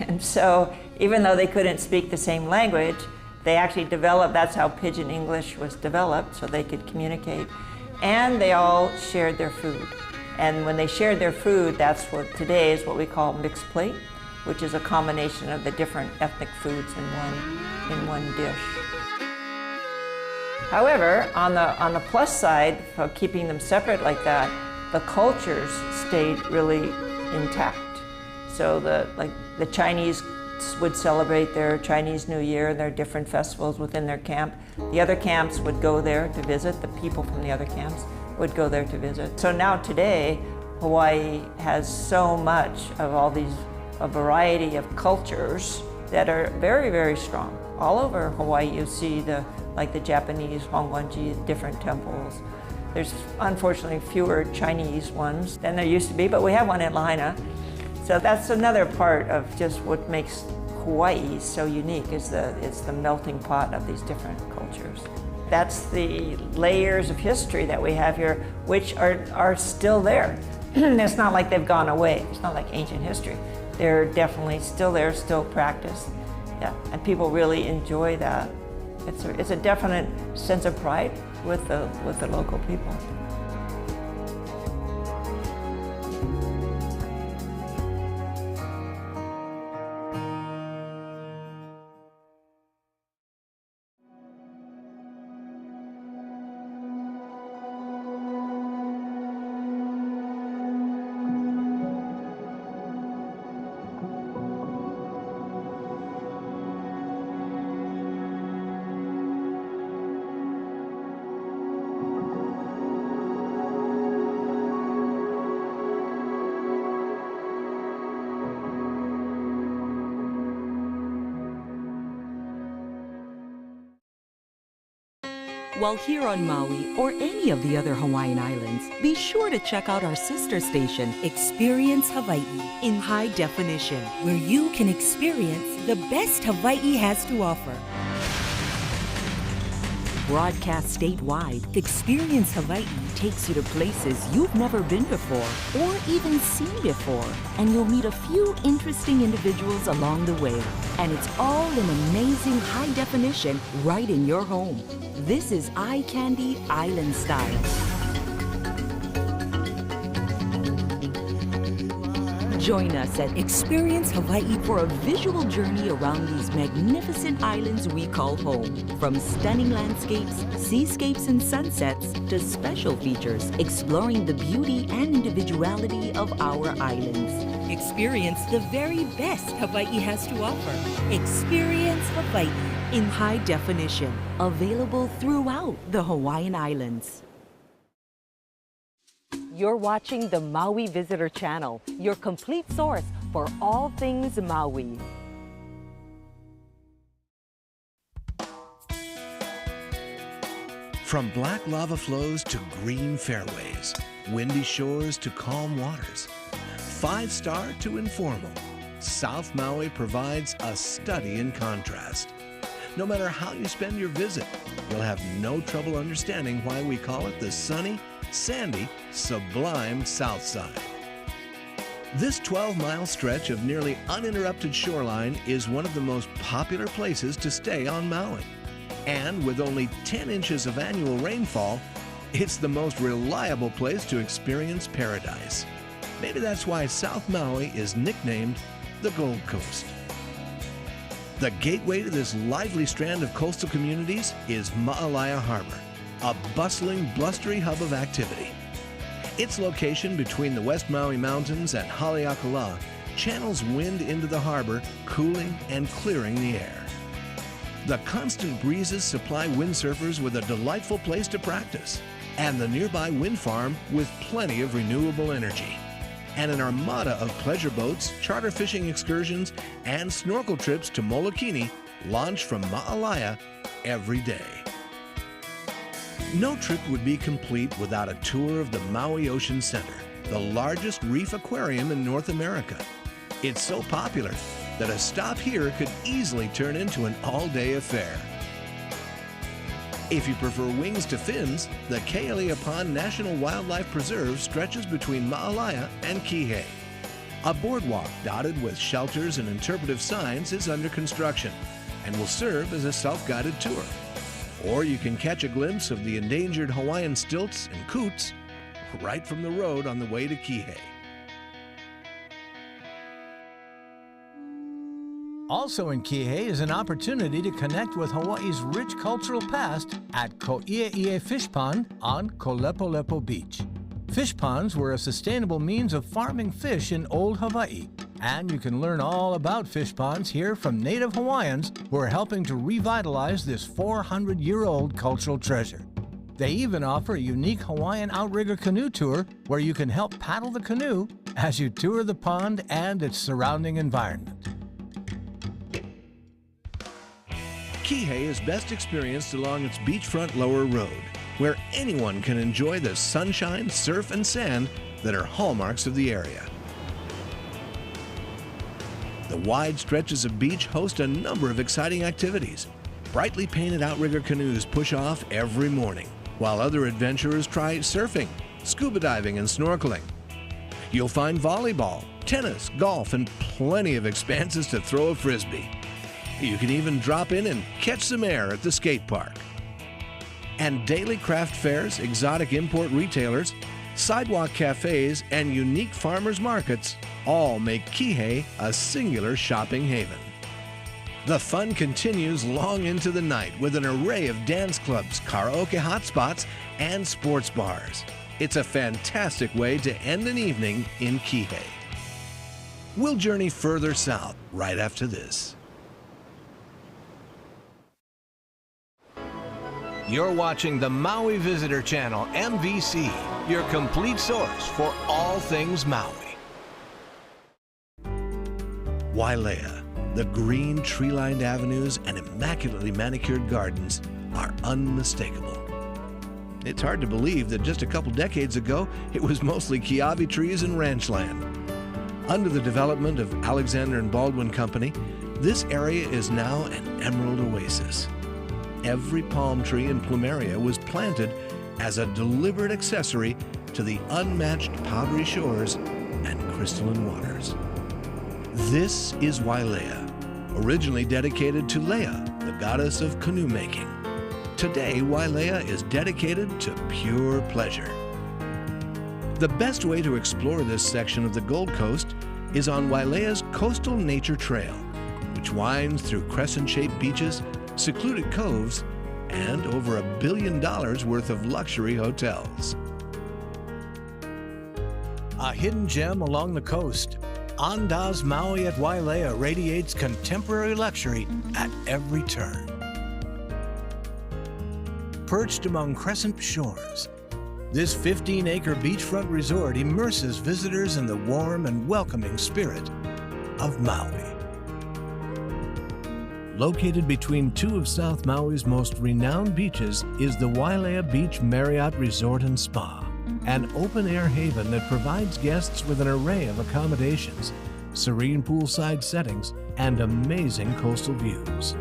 And so even though they couldn't speak the same language, they actually developed, that's how Pidgin English was developed, so they could communicate. And they all shared their food. And when they shared their food, that's what today is what we call mixed plate, which is a combination of the different ethnic foods in one dish. However, on the plus side of keeping them separate like that, the cultures stayed really intact. So the Chinese would celebrate their Chinese New Year and their different festivals within their camp. The other camps would go there to visit. The people from the other camps would go there to visit. So now today, Hawaii has so much of all these, a variety of cultures that are very, very strong. All over Hawaii, you see like the Japanese Hongwanji, different temples. There's unfortunately fewer Chinese ones than there used to be, but we have one in Lahaina. So that's another part of just what makes Hawaii so unique, is it's the melting pot of these different cultures. That's the layers of history that we have here, which are still there. It's not like they've gone away. It's not like ancient history. They're definitely still there, still practiced. Yeah, and people really enjoy that. It's a definite sense of pride with the local people. While here on Maui or any of the other Hawaiian Islands, be sure to check out our sister station, Experience Hawaii, in high definition, where you can experience the best Hawaii has to offer. Broadcast statewide, Experience Hawaii takes you to places you've never been before or even seen before, and you'll meet a few interesting individuals along the way. And it's all in amazing high definition right in your home. This is Eye Candy Island style. Join us at Experience Hawaii for a visual journey around these magnificent islands we call home. From stunning landscapes, seascapes, and sunsets to special features exploring the beauty and individuality of our islands. Experience the very best Hawaii has to offer. Experience Hawaii in high definition, available throughout the Hawaiian Islands. You're watching the Maui Visitor Channel, your complete source for all things Maui. From black lava flows to green fairways, windy shores to calm waters, 5-star to informal, South Maui provides a study in contrast. No matter how you spend your visit, you'll have no trouble understanding why we call it the sunny, sandy, sublime South Side. This 12-mile stretch of nearly uninterrupted shoreline is one of the most popular places to stay on Maui. And with only 10 inches of annual rainfall, it's the most reliable place to experience paradise. Maybe that's why South Maui is nicknamed the Gold Coast. The gateway to this lively strand of coastal communities is Ma'alaia Harbor, a bustling, blustery hub of activity. Its location between the West Maui Mountains and Haleakala channels wind into the harbor, cooling and clearing the air. The constant breezes supply windsurfers with a delightful place to practice, and the nearby wind farm with plenty of renewable energy. And an armada of pleasure boats, charter fishing excursions, and snorkel trips to Molokini launch from Ma'alaya every day. No trip would be complete without a tour of the Maui Ocean Center, the largest reef aquarium in North America. It's so popular that a stop here could easily turn into an all-day affair. If you prefer wings to fins, the Kealia Pond National Wildlife Preserve stretches between Ma'alaya and Kihei. A boardwalk dotted with shelters and interpretive signs is under construction and will serve as a self-guided tour. Or you can catch a glimpse of the endangered Hawaiian stilts and coots right from the road on the way to Kihei. Also in Kihei is an opportunity to connect with Hawaii's rich cultural past at Ko'i'ie Fish Pond on Kolepolepo Beach. Fish ponds were a sustainable means of farming fish in old Hawaii, and you can learn all about fish ponds here from native Hawaiians who are helping to revitalize this 400-year-old cultural treasure. They even offer a unique Hawaiian outrigger canoe tour where you can help paddle the canoe as you tour the pond and its surrounding environment. Kihei is best experienced along its beachfront lower road, where anyone can enjoy the sunshine, surf, and sand that are hallmarks of the area. The wide stretches of beach host a number of exciting activities. Brightly painted outrigger canoes push off every morning, while other adventurers try surfing, scuba diving, and snorkeling. You'll find volleyball, tennis, golf, and plenty of expanses to throw a frisbee. You can even drop in and catch some air at the skate park. And daily craft fairs, exotic import retailers, sidewalk cafes, and unique farmers markets all make Kihei a singular shopping haven. The fun continues long into the night with an array of dance clubs, karaoke hotspots, and sports bars. It's a fantastic way to end an evening in Kihei. We'll journey further south right after this. You're watching the Maui Visitor Channel, MVC, your complete source for all things Maui. Wailea, the green tree-lined avenues and immaculately manicured gardens are unmistakable. It's hard to believe that just a couple decades ago, it was mostly kiawe trees and ranch land. Under the development of Alexander and Baldwin Company, this area is now an emerald oasis. Every palm tree in Plumeria was planted as a deliberate accessory to the unmatched powdery shores and crystalline waters. This is Wailea, originally dedicated to Lea, the goddess of canoe making. Today, Wailea is dedicated to pure pleasure. The best way to explore this section of the Gold Coast is on Wailea's Coastal Nature Trail, which winds through crescent-shaped beaches, secluded coves, and over $1 billion worth of luxury hotels. A hidden gem along the coast, Andaz Maui at Wailea radiates contemporary luxury at every turn. Perched among crescent shores, this 15-acre beachfront resort immerses visitors in the warm and welcoming spirit of Maui. Located between two of South Maui's most renowned beaches is the Wailea Beach Marriott Resort and Spa, an open-air haven that provides guests with an array of accommodations, serene poolside settings, and amazing coastal views.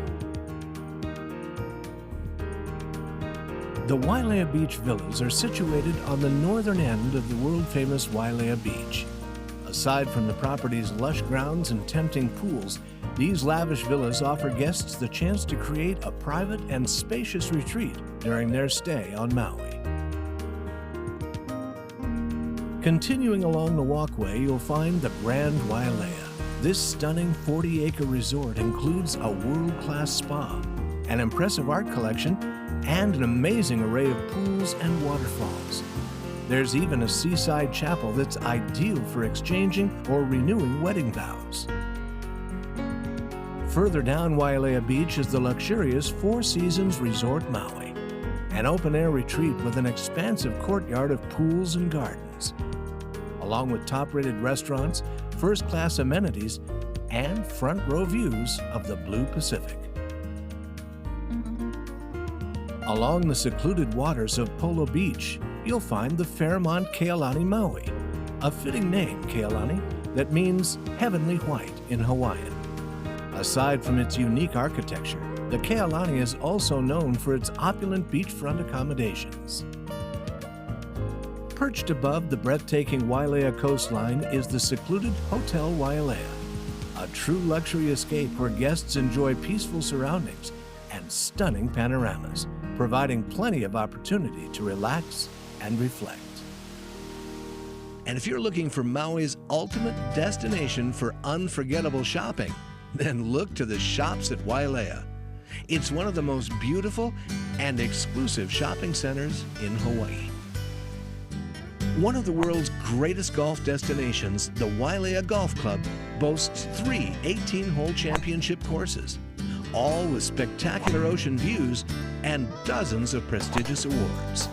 The Wailea Beach Villas are situated on the northern end of the world-famous Wailea Beach. Aside from the property's lush grounds and tempting pools, these lavish villas offer guests the chance to create a private and spacious retreat during their stay on Maui. Continuing along the walkway, you'll find the Grand Wailea. This stunning 40-acre resort includes a world-class spa, an impressive art collection, and an amazing array of pools and waterfalls. There's even a seaside chapel that's ideal for exchanging or renewing wedding vows. Further down Wailea Beach is the luxurious Four Seasons Resort Maui, an open-air retreat with an expansive courtyard of pools and gardens, along with top-rated restaurants, first-class amenities, and front-row views of the Blue Pacific. Along the secluded waters of Polo Beach, you'll find the Fairmont Kealani Maui, a fitting name, Kealani, that means heavenly white in Hawaiian. Aside from its unique architecture, the Kealani is also known for its opulent beachfront accommodations. Perched above the breathtaking Wailea coastline is the secluded Hotel Wailea, a true luxury escape where guests enjoy peaceful surroundings and stunning panoramas, providing plenty of opportunity to relax and reflect. And if you're looking for Maui's ultimate destination for unforgettable shopping, then look to the Shops at Wailea. It's one of the most beautiful and exclusive shopping centers in Hawaii. One of the world's greatest golf destinations, the Wailea Golf Club boasts 3 18-hole championship courses, all with spectacular ocean views and dozens of prestigious awards.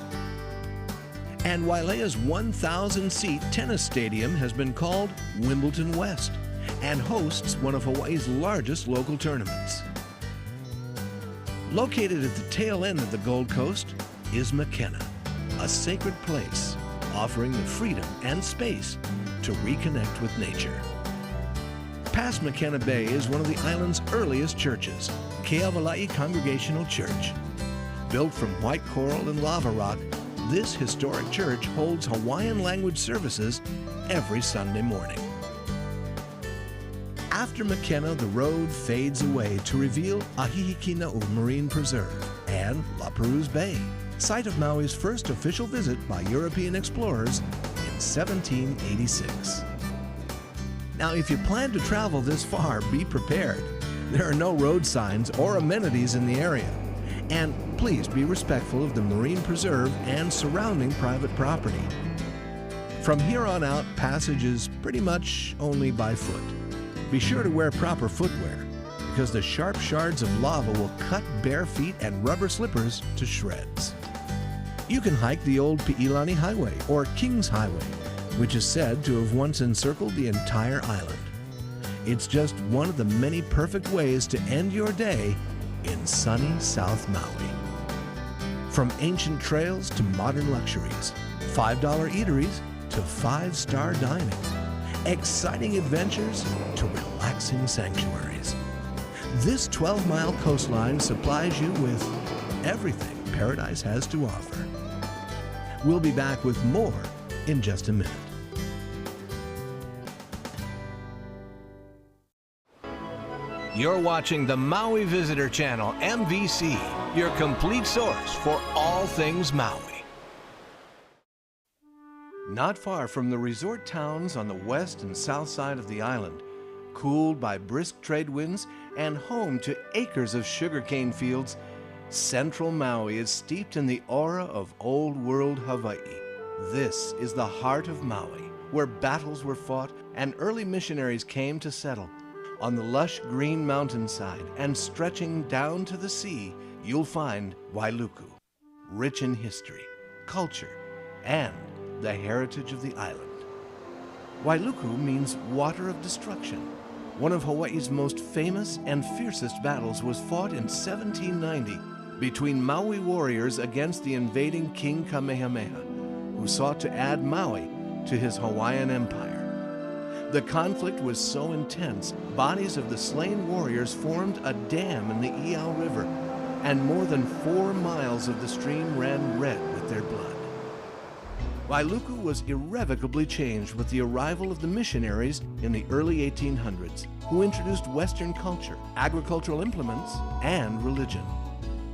And Wailea's 1,000-seat tennis stadium has been called Wimbledon West and hosts one of Hawaii's largest local tournaments. Located at the tail end of the Gold Coast is Makena, a sacred place offering the freedom and space to reconnect with nature. Past Makena Bay is one of the island's earliest churches, Keavalai Congregational Church. Built from white coral and lava rock, this historic church holds Hawaiian language services every Sunday morning. After Makena, the road fades away to reveal Ahihikina'u Marine Preserve and La Perouse Bay, site of Maui's first official visit by European explorers in 1786. Now, if you plan to travel this far, be prepared. There are no road signs or amenities in the area. And please be respectful of the Marine Preserve and surrounding private property. From here on out, passage is pretty much only by foot. Be sure to wear proper footwear, because the sharp shards of lava will cut bare feet and rubber slippers to shreds. You can hike the old Pi'ilani Highway, or King's Highway, which is said to have once encircled the entire island. It's just one of the many perfect ways to end your day in sunny South Maui. From ancient trails to modern luxuries, $5 eateries to 5-star dining, exciting adventures to relaxing sanctuaries. This 12-mile coastline supplies you with everything paradise has to offer. We'll be back with more in just a minute. You're watching the Maui Visitor Channel, MVC, your complete source for all things Maui. Not far from the resort towns on the west and south side of the island, cooled by brisk trade winds and home to acres of sugarcane fields, Central Maui is steeped in the aura of old world Hawaii. This is the heart of Maui, where battles were fought and early missionaries came to settle. On the lush green mountainside and stretching down to the sea, you'll find Wailuku, rich in history, culture, and the heritage of the island. Wailuku means water of destruction. One of Hawaii's most famous and fiercest battles was fought in 1790 between Maui warriors against the invading King Kamehameha, who sought to add Maui to his Hawaiian empire. The conflict was so intense, bodies of the slain warriors formed a dam in the Iao River, and more than 4 miles of the stream ran red with their blood. Wailuku was irrevocably changed with the arrival of the missionaries in the early 1800s, who introduced Western culture, agricultural implements, and religion.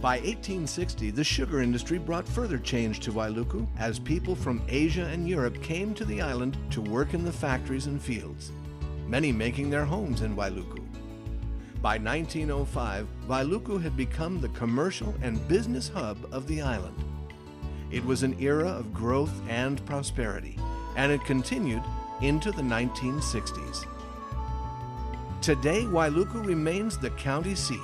By 1860, the sugar industry brought further change to Wailuku as people from Asia and Europe came to the island to work in the factories and fields, many making their homes in Wailuku. By 1905, Wailuku had become the commercial and business hub of the island. It was an era of growth and prosperity, and it continued into the 1960s. Today, Wailuku remains the county seat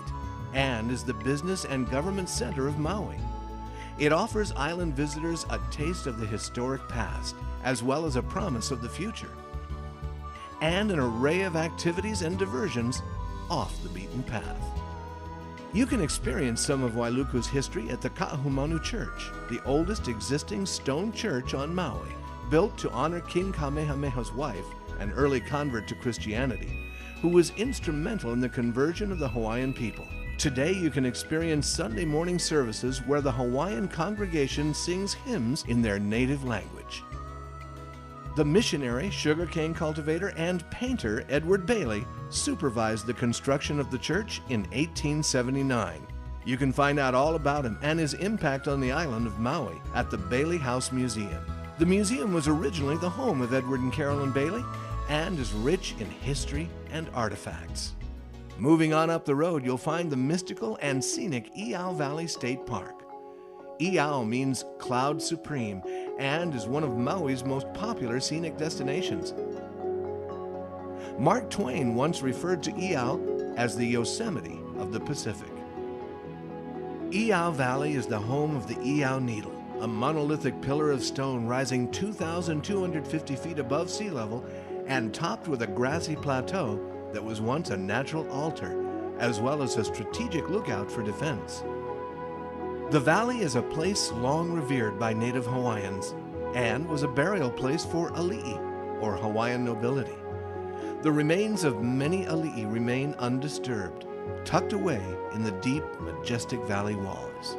and is the business and government center of Maui. It offers island visitors a taste of the historic past, as well as a promise of the future, and an array of activities and diversions off the beaten path. You can experience some of Wailuku's history at the Ka'ahumanu Church, the oldest existing stone church on Maui, built to honor King Kamehameha's wife, an early convert to Christianity, who was instrumental in the conversion of the Hawaiian people. Today you can experience Sunday morning services where the Hawaiian congregation sings hymns in their native language. The missionary, sugarcane cultivator, and painter Edward Bailey supervised the construction of the church in 1879. You can find out all about him and his impact on the island of Maui at the Bailey House Museum. The museum was originally the home of Edward and Carolyn Bailey and is rich in history and artifacts. Moving on up the road, you'll find the mystical and scenic Iao Valley State Park. Iao means cloud supreme and is one of Maui's most popular scenic destinations. Mark Twain once referred to Iao as the Yosemite of the Pacific. Iao Valley is the home of the Iao Needle, a monolithic pillar of stone rising 2,250 feet above sea level and topped with a grassy plateau that was once a natural altar, as well as a strategic lookout for defense. The valley is a place long revered by native Hawaiians and was a burial place for ali'i, or Hawaiian nobility. The remains of many ali'i remain undisturbed, tucked away in the deep, majestic valley walls.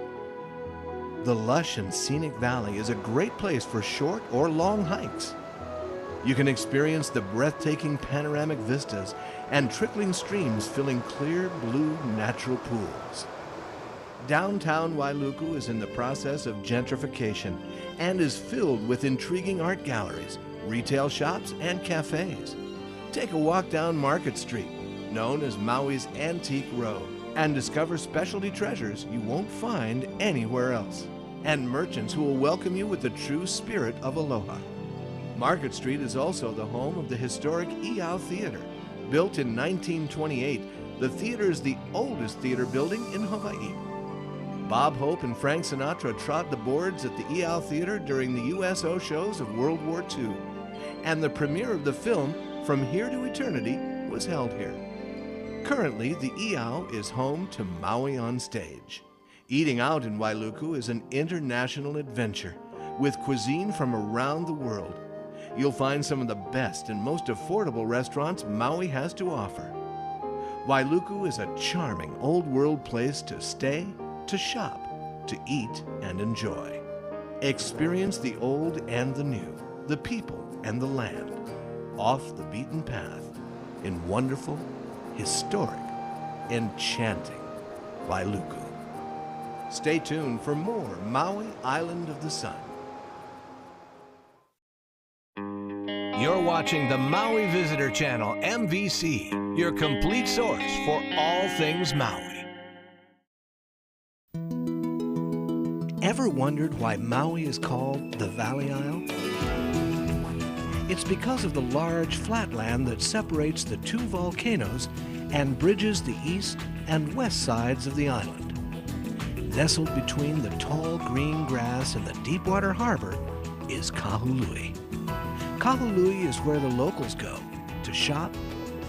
The lush and scenic valley is a great place for short or long hikes. You can experience the breathtaking panoramic vistas and trickling streams filling clear blue natural pools. Downtown Wailuku is in the process of gentrification and is filled with intriguing art galleries, retail shops, and cafes. Take a walk down Market Street, known as Maui's Antique Road, and discover specialty treasures you won't find anywhere else, and merchants who will welcome you with the true spirit of aloha. Market Street is also the home of the historic Iao Theater. Built in 1928, the theater is the oldest theater building in Hawaii. Bob Hope and Frank Sinatra trod the boards at the Iao Theater during the USO shows of World War II, and the premiere of the film From Here to Eternity was held here. Currently, the Iao is home to Maui on Stage. Eating out in Wailuku is an international adventure with cuisine from around the world. You'll find some of the best and most affordable restaurants Maui has to offer. Wailuku is a charming old world place to stay, to shop, to eat and enjoy. Experience the old and the new, the people and the land, off the beaten path, in wonderful, historic, enchanting Wailuku. Stay tuned for more Maui Island of the Sun. You're watching the Maui Visitor Channel, MVC, your complete source for all things Maui. Ever wondered why Maui is called the Valley Isle? It's because of the large flatland that separates the two volcanoes and bridges the east and west sides of the island. Nestled between the tall green grass and the deepwater harbor is Kahului. Kahului is where the locals go to shop,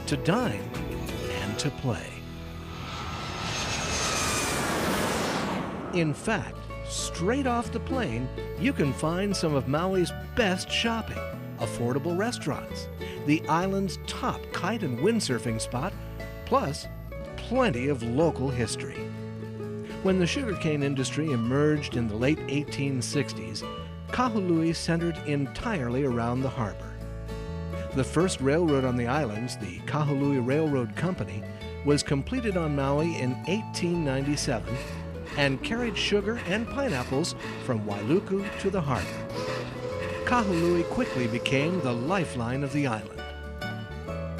to dine, and to play. In fact, straight off the plane, you can find some of Maui's best shopping, affordable restaurants, the island's top kite and windsurfing spot, plus plenty of local history. When the sugarcane industry emerged in the late 1860s, Kahului centered entirely around the harbor. The first railroad on the islands, the Kahului Railroad Company, was completed on Maui in 1897 and carried sugar and pineapples from Wailuku to the harbor. Kahului quickly became the lifeline of the island.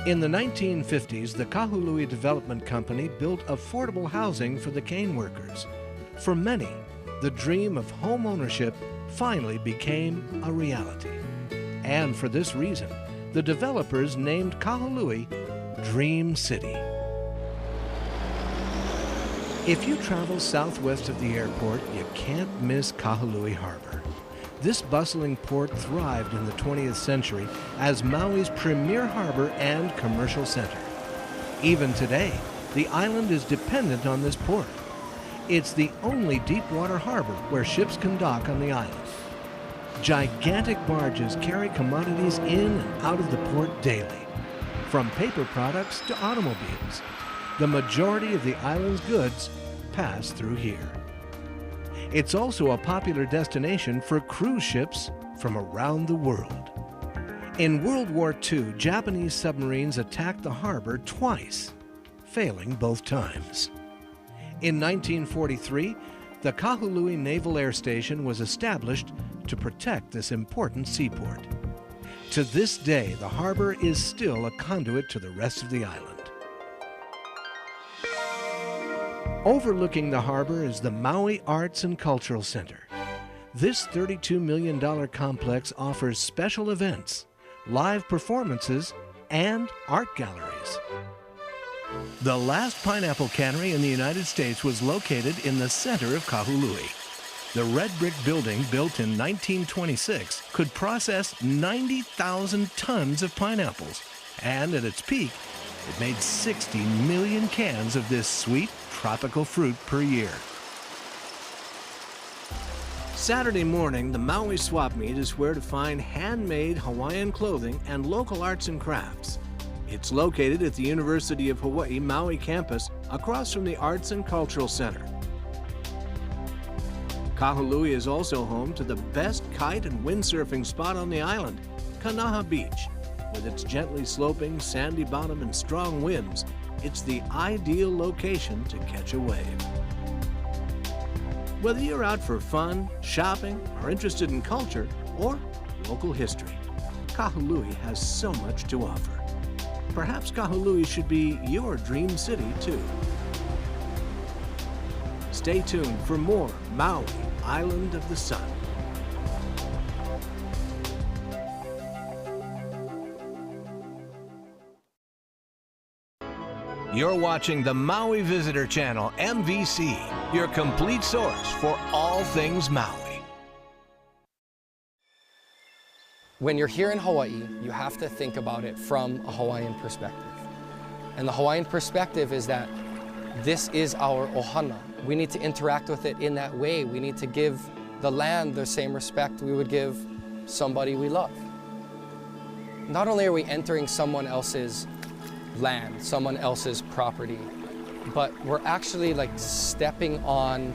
In the 1950s, the Kahului Development Company built affordable housing for the cane workers. For many, the dream of home ownership finally became a reality. And for this reason, the developers named Kahului Dream City. If you travel southwest of the airport, you can't miss Kahului Harbor. This bustling port thrived in the 20th century as Maui's premier harbor and commercial center. Even today, the island is dependent on this port. It's the only deep water harbor where ships can dock on the island. Gigantic barges carry commodities in and out of the port daily, from paper products to automobiles. The majority of the island's goods pass through here. It's also a popular destination for cruise ships from around the world. In World War II, Japanese submarines attacked the harbor twice, failing both times. In 1943, the Kahului Naval Air Station was established to protect this important seaport. To this day, the harbor is still a conduit to the rest of the island. Overlooking the harbor is the Maui Arts and Cultural Center. This $32 million complex offers special events, live performances, and art galleries. The last pineapple cannery in the United States was located in the center of Kahului. The red brick building, built in 1926, could process 90,000 tons of pineapples, and at its peak, it made 60 million cans of this sweet tropical fruit per year. Saturday morning, the Maui Swap Meet is where to find handmade Hawaiian clothing and local arts and crafts. It's located at the University of Hawaii Maui campus across from the Arts and Cultural Center. Kahului is also home to the best kite and windsurfing spot on the island, Kanaha Beach. With its gently sloping, sandy bottom and strong winds, it's the ideal location to catch a wave. Whether you're out for fun, shopping, or interested in culture or local history, Kahului has so much to offer. Perhaps Kahului should be your dream city, too. Stay tuned for more Maui, Island of the Sun. You're watching the Maui Visitor Channel, MVC, your complete source for all things Maui. When you're here in Hawaii, you have to think about it from a Hawaiian perspective. And the Hawaiian perspective is that this is our ohana. We need to interact with it in that way. We need to give the land the same respect we would give somebody we love. Not only are we entering someone else's land, someone else's property, but we're actually like stepping on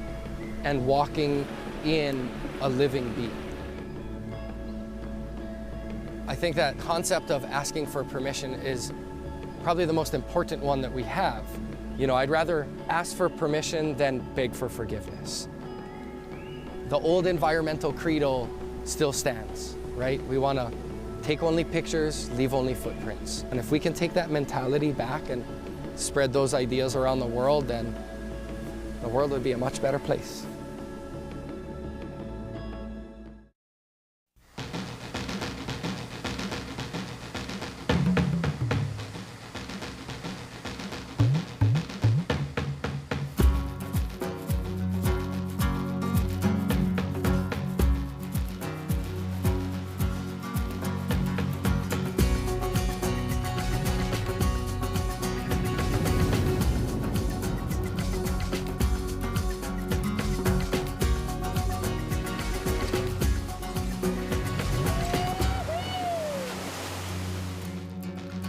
and walking in a living being. I think that concept of asking for permission is probably the most important one that we have. You know, I'd rather ask for permission than beg for forgiveness. The old environmental credo still stands, right? We want to take only pictures, leave only footprints. And if we can take that mentality back and spread those ideas around the world, then the world would be a much better place.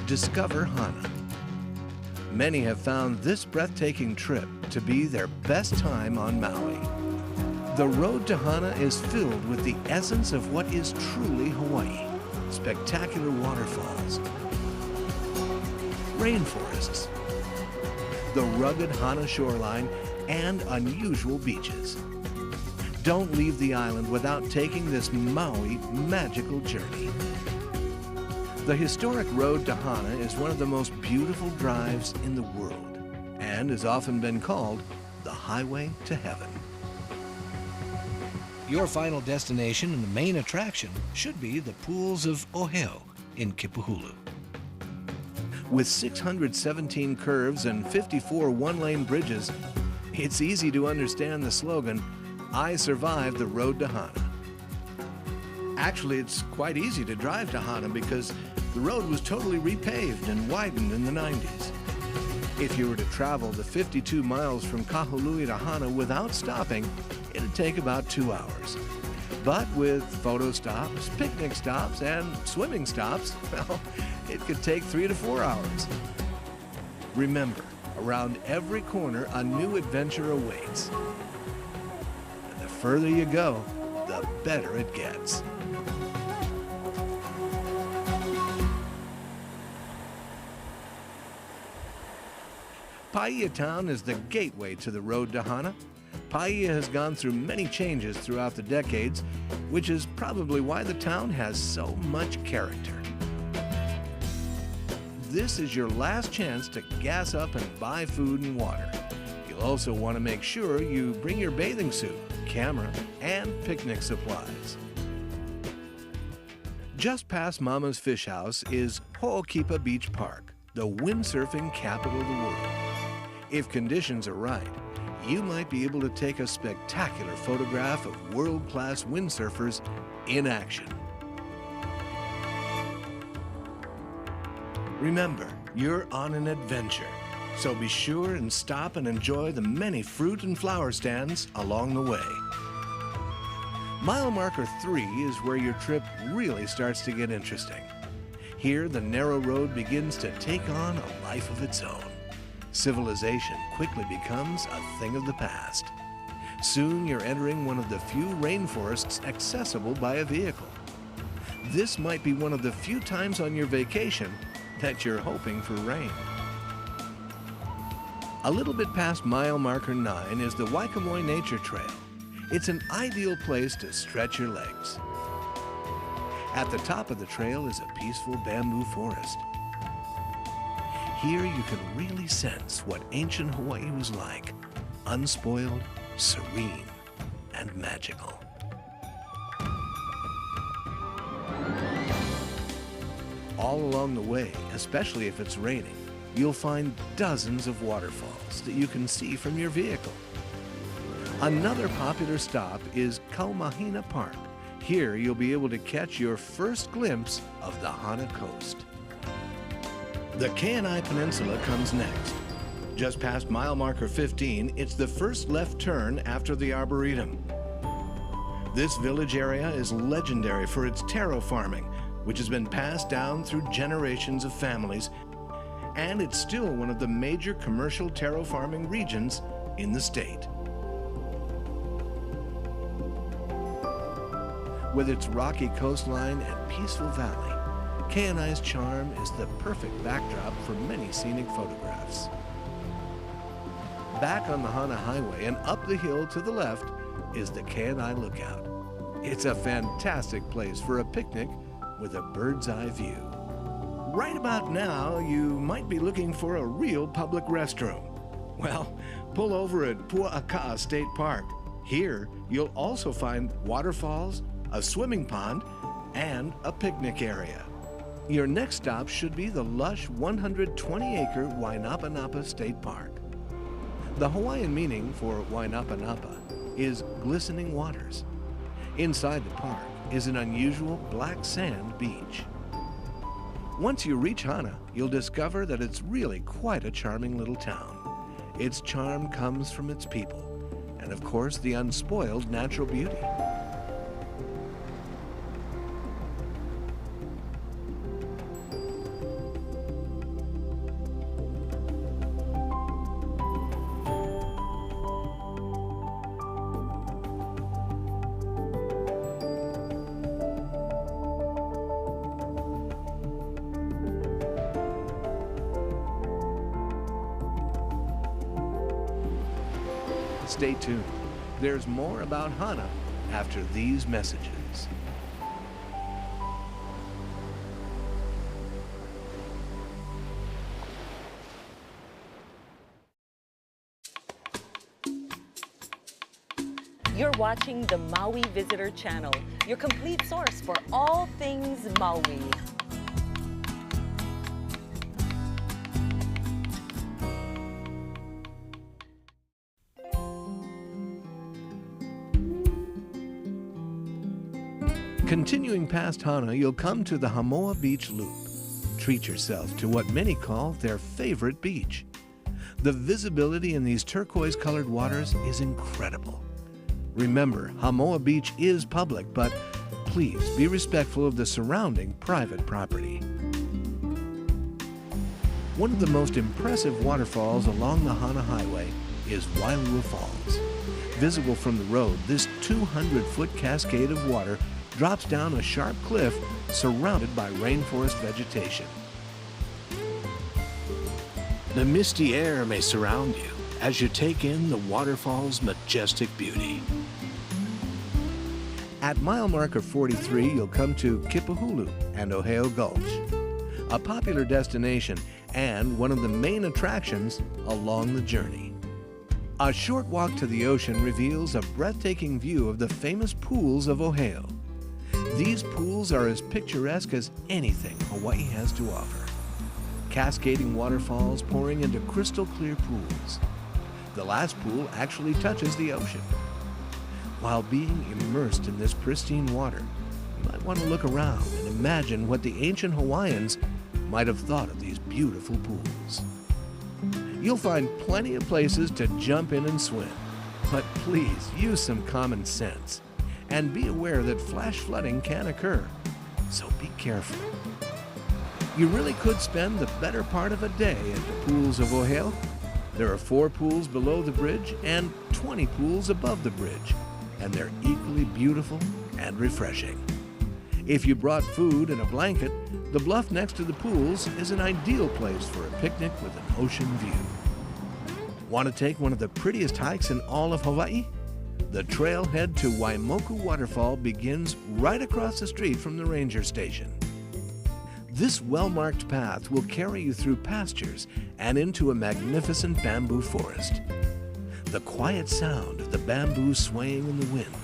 Discover Hana. Many have found this breathtaking trip to be their best time on Maui. The road to Hana is filled with the essence of what is truly Hawaii. Spectacular waterfalls, rainforests, the rugged Hana shoreline, and unusual beaches. Don't leave the island without taking this Maui magical journey. The historic road to Hana is one of the most beautiful drives in the world and has often been called the highway to heaven. Your final destination and the main attraction should be the pools of Oheo in Kipahulu. With 617 curves and 54 one-lane bridges, it's easy to understand the slogan, "I survived the road to Hana." Actually, it's quite easy to drive to Hana because the road was totally repaved and widened in the 90s. If you were to travel the 52 miles from Kahului to Hana without stopping, it'd take about 2 hours. But with photo stops, picnic stops, and swimming stops, well, it could take 3 to 4 hours. Remember, around every corner, a new adventure awaits. And the further you go, the better it gets. Paia Town is the gateway to the road to Hana. Paia has gone through many changes throughout the decades, which is probably why the town has so much character. This is your last chance to gas up and buy food and water. You'll also want to make sure you bring your bathing suit, camera, and picnic supplies. Just past Mama's Fish House is Ho'okipa Beach Park, the windsurfing capital of the world. If conditions are right, you might be able to take a spectacular photograph of world-class windsurfers in action. Remember, you're on an adventure, so be sure and stop and enjoy the many fruit and flower stands along the way. Mile marker 3 is where your trip really starts to get interesting. Here, the narrow road begins to take on a life of its own. Civilization quickly becomes a thing of the past. Soon you're entering one of the few rainforests accessible by a vehicle. This might be one of the few times on your vacation that you're hoping for rain. A little bit past mile marker 9 is the Waikamoi Nature Trail. It's an ideal place to stretch your legs. At the top of the trail is a peaceful bamboo forest. Here you can really sense what ancient Hawaii was like, unspoiled, serene, and magical. All along the way, especially if it's raining, you'll find dozens of waterfalls that you can see from your vehicle. Another popular stop is Kaumahina Park. Here you'll be able to catch your first glimpse of the Hana coast. The Kainai Peninsula comes next. Just past mile marker 15, it's the first left turn after the Arboretum. This village area is legendary for its taro farming, which has been passed down through generations of families, and it's still one of the major commercial taro farming regions in the state. With its rocky coastline and peaceful valley, Kainai's charm is the perfect backdrop for many scenic photographs. Back on the Hana Highway and up the hill to the left is the Kainai Lookout. It's a fantastic place for a picnic with a bird's eye view. Right about now, you might be looking for a real public restroom. Well, pull over at Pu'aka'a State Park. Here, you'll also find waterfalls, a swimming pond, and a picnic area. Your next stop should be the lush 120-acre Wainapanapa State Park. The Hawaiian meaning for Wainapanapa is glistening waters. Inside the park is an unusual black sand beach. Once you reach Hana, you'll discover that it's really quite a charming little town. Its charm comes from its people, and of course the unspoiled natural beauty. Stay tuned. There's more about Hana after these messages. You're watching the Maui Visitor Channel, your complete source for all things Maui. Continuing past Hana, you'll come to the Hamoa Beach Loop. Treat yourself to what many call their favorite beach. The visibility in these turquoise-colored waters is incredible. Remember, Hamoa Beach is public, but please be respectful of the surrounding private property. One of the most impressive waterfalls along the Hana Highway is Wailua Falls. Visible from the road, this 200-foot cascade of water drops down a sharp cliff surrounded by rainforest vegetation. The misty air may surround you as you take in the waterfall's majestic beauty. At mile marker 43, you'll come to Kipahulu and Oheo Gulch, a popular destination and one of the main attractions along the journey. A short walk to the ocean reveals a breathtaking view of the famous pools of Ohio. These pools are as picturesque as anything Hawaii has to offer. Cascading waterfalls pouring into crystal clear pools. The last pool actually touches the ocean. While being immersed in this pristine water, you might want to look around and imagine what the ancient Hawaiians might have thought of these beautiful pools. You'll find plenty of places to jump in and swim, but please use some common sense and be aware that flash flooding can occur, so be careful. You really could spend the better part of a day at the pools of Ohio. There are 4 pools below the bridge and 20 pools above the bridge, and they're equally beautiful and refreshing. If you brought food and a blanket, the bluff next to the pools is an ideal place for a picnic with an ocean view. Want to take one of the prettiest hikes in all of Hawaii? The trailhead to Waimoku Waterfall begins right across the street from the ranger station. This well-marked path will carry you through pastures and into a magnificent bamboo forest. The quiet sound of the bamboo swaying in the wind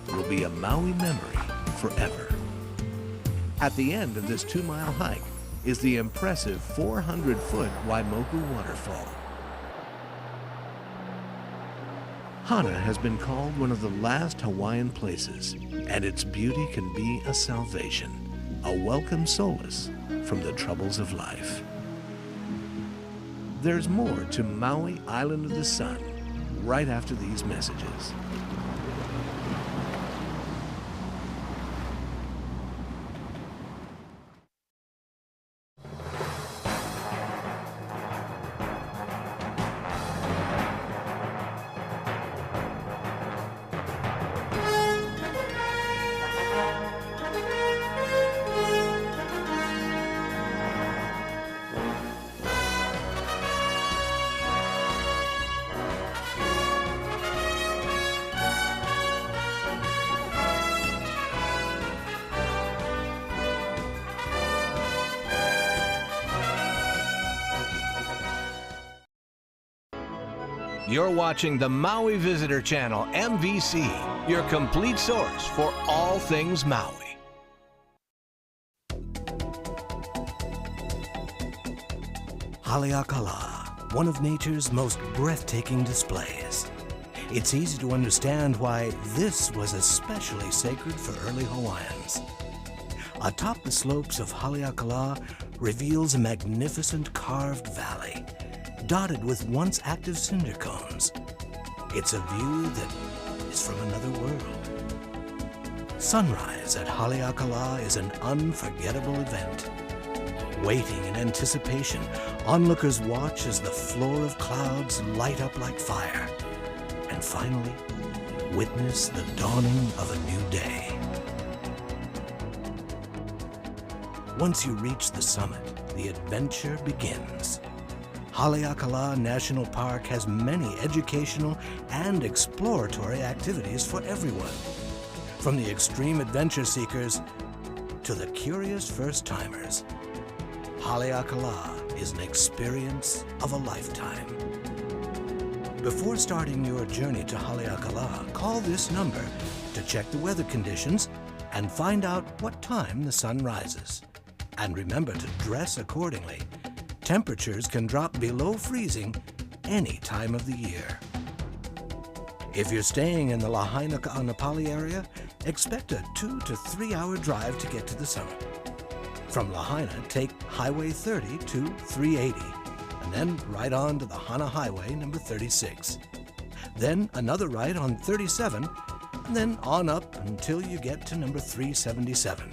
will be a Maui memory forever. At the end of this 2-mile hike is the impressive 400-foot Waimoku Waterfall. Hana has been called one of the last Hawaiian places, and its beauty can be a salvation, a welcome solace from the troubles of life. There's more to Maui Island of the Sun right after these messages. You're watching the Maui Visitor Channel, MVC, your complete source for all things Maui. Haleakala, one of nature's most breathtaking displays. It's easy to understand why this was especially sacred for early Hawaiians. Atop the slopes of Haleakala reveals a magnificent carved valley, dotted with once active cinder cones. It's a view that is from another world. Sunrise at Haleakala is an unforgettable event. Waiting in anticipation, onlookers watch as the floor of clouds light up like fire, and finally witness the dawning of a new day. Once you reach the summit, the adventure begins. Haleakala National Park has many educational and exploratory activities for everyone, from the extreme adventure seekers to the curious first-timers. Haleakala is an experience of a lifetime. Before starting your journey to Haleakala, call this number to check the weather conditions and find out what time the sun rises. And remember to dress accordingly. Temperatures can drop below freezing any time of the year. If you're staying in the Lahaina Ka'anapali area, expect a 2 to 3 hour drive to get to the summit. From Lahaina, take Highway 30 to 380, and then right on to the Hana Highway number 36. Then another right on 37, and then on up until you get to number 377.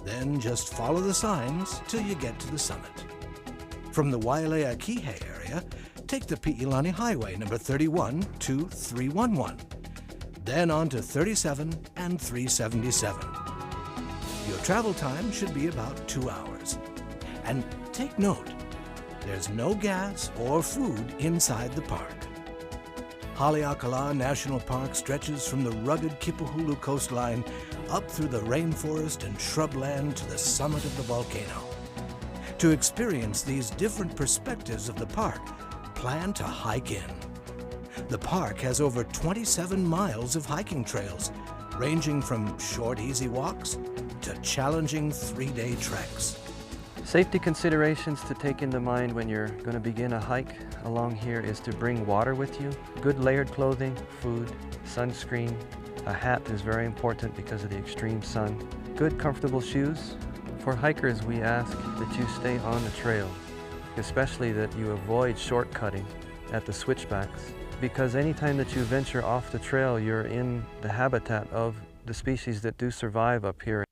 Then just follow the signs till you get to the summit. From the Wailea Kihei area, take the Pi'ilani Highway number 31 to 311. Then on to 37 and 377. Your travel time should be about 2 hours. And take note, there's no gas or food inside the park. Haleakala National Park stretches from the rugged Kipahulu coastline up through the rainforest and shrubland to the summit of the volcano. To experience these different perspectives of the park, plan to hike in. The park has over 27 miles of hiking trails, ranging from short, easy walks to challenging 3-day treks. Safety considerations to take into mind when you're going to begin a hike along here is to bring water with you, good layered clothing, food, sunscreen. A hat is very important because of the extreme sun. Good comfortable shoes. For hikers, we ask that you stay on the trail, especially that you avoid shortcutting at the switchbacks, because anytime that you venture off the trail, you're in the habitat of the species that do survive up here.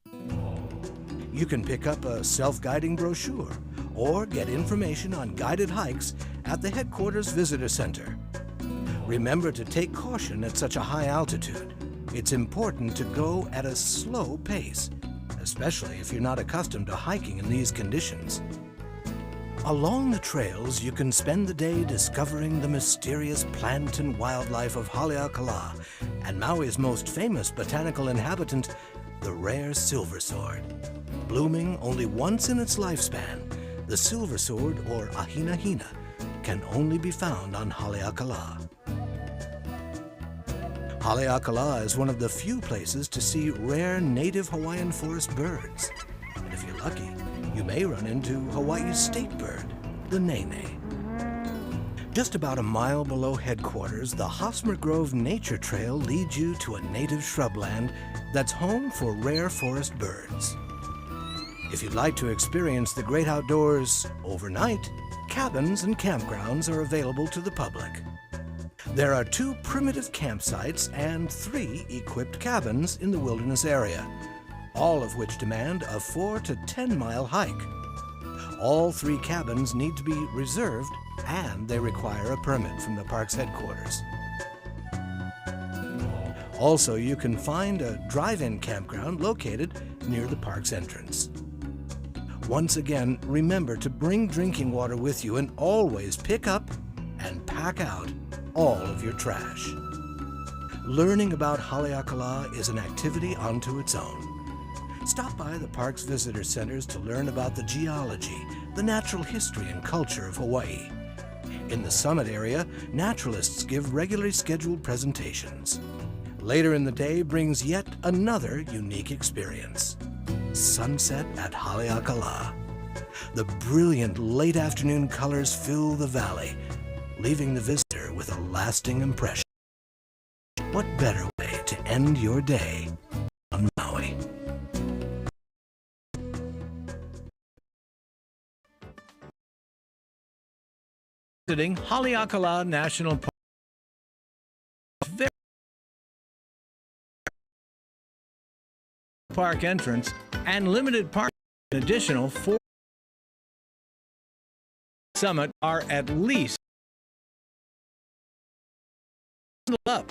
You can pick up a self-guiding brochure or get information on guided hikes at the Headquarters Visitor Center. Remember to take caution at such a high altitude. It's important to go at a slow pace, especially if you're not accustomed to hiking in these conditions. Along the trails, you can spend the day discovering the mysterious plant and wildlife of Haleakala and Maui's most famous botanical inhabitant, the rare silversword. Blooming only once in its lifespan, the silversword, or ahinahina, can only be found on Haleakala. Haleakala is one of the few places to see rare native Hawaiian forest birds. And if you're lucky, you may run into Hawaii's state bird, the nene. Just about a mile below headquarters, the Hosmer Grove Nature Trail leads you to a native shrubland that's home for rare forest birds. If you'd like to experience the great outdoors overnight, cabins and campgrounds are available to the public. There are 2 primitive campsites and 3 equipped cabins in the wilderness area, all of which demand a 4 to 10 mile hike. All 3 cabins need to be reserved and they require a permit from the park's headquarters. Also, you can find a drive-in campground located near the park's entrance. Once again, remember to bring drinking water with you and always pick up and pack out all of your trash. Learning about Haleakala is an activity unto its own. Stop by the park's visitor centers to learn about the geology, the natural history and culture of Hawaii. In the summit area, naturalists give regularly scheduled presentations. Later in the day brings yet another unique experience. Sunset at Haleakala. The brilliant late afternoon colors fill the valley, leaving the visitor with a lasting impression. What better way to end your day on Maui? Visiting Haleakala National Park. Park entrance and limited parking. An additional 4 summit are at least up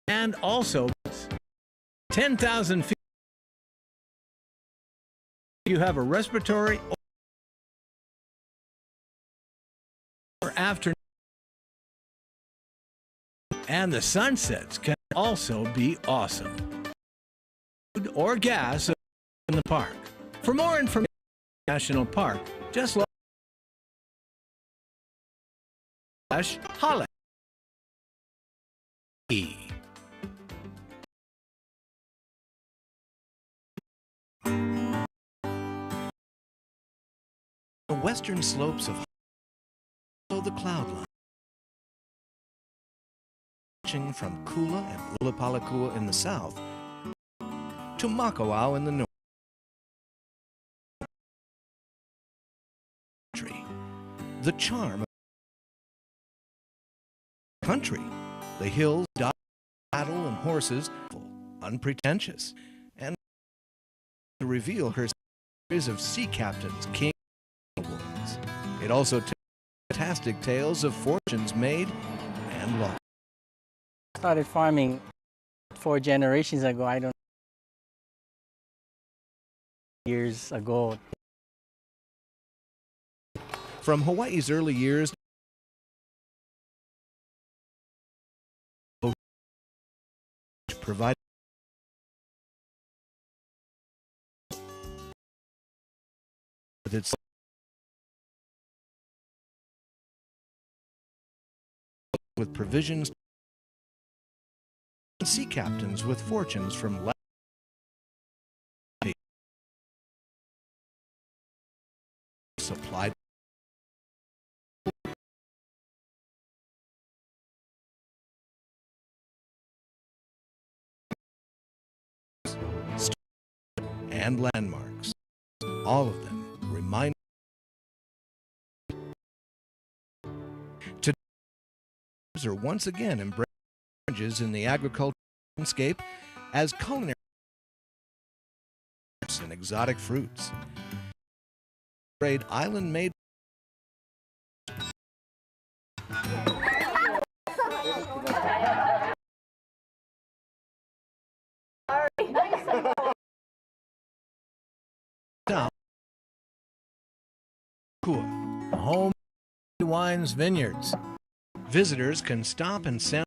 and also 10,000 feet. You have a respiratory or afternoon, and the sunsets can also be awesome. Food or gas in the park. For more information on National Park, just log /Hale. The western slopes of the cloud line, stretching from Kula and Ulapalakua in the south to Makawao in the north. the charm of the country. The hills, cattle, and horses, unpretentious, and to reveal her stories of sea captains, kings, and queens. It also tells fantastic tales of fortunes made and lost. I started farming 4 generations ago. I don't years ago. From Hawaii's early years, provided with its with provisions, sea captains with fortunes from supplied and landmarks, all of them remind today are once again embracing challenges in the agricultural landscape as culinary and exotic fruits. Trade island-made Home Wines Vineyards. Visitors can stop and sample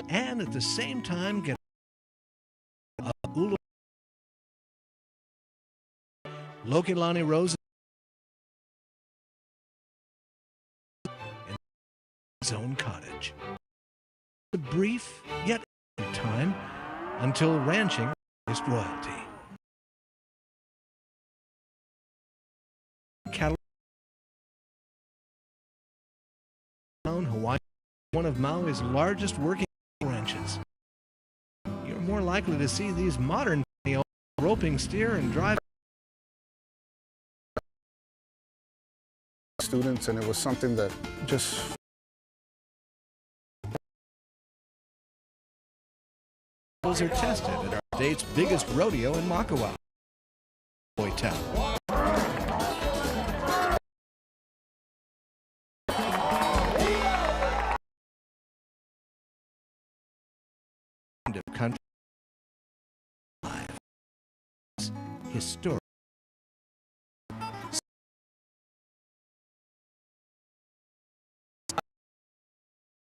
and at the same time get a ulu Lokilani roses in his own cottage. A brief yet time until ranching is royalty. Cattle Hawaii, one of Maui's largest working ranches. You're more likely to see these modern roping steer and drive students, and it was something that just are tested at our state's biggest rodeo in Makawao, Maui Town. Country historic.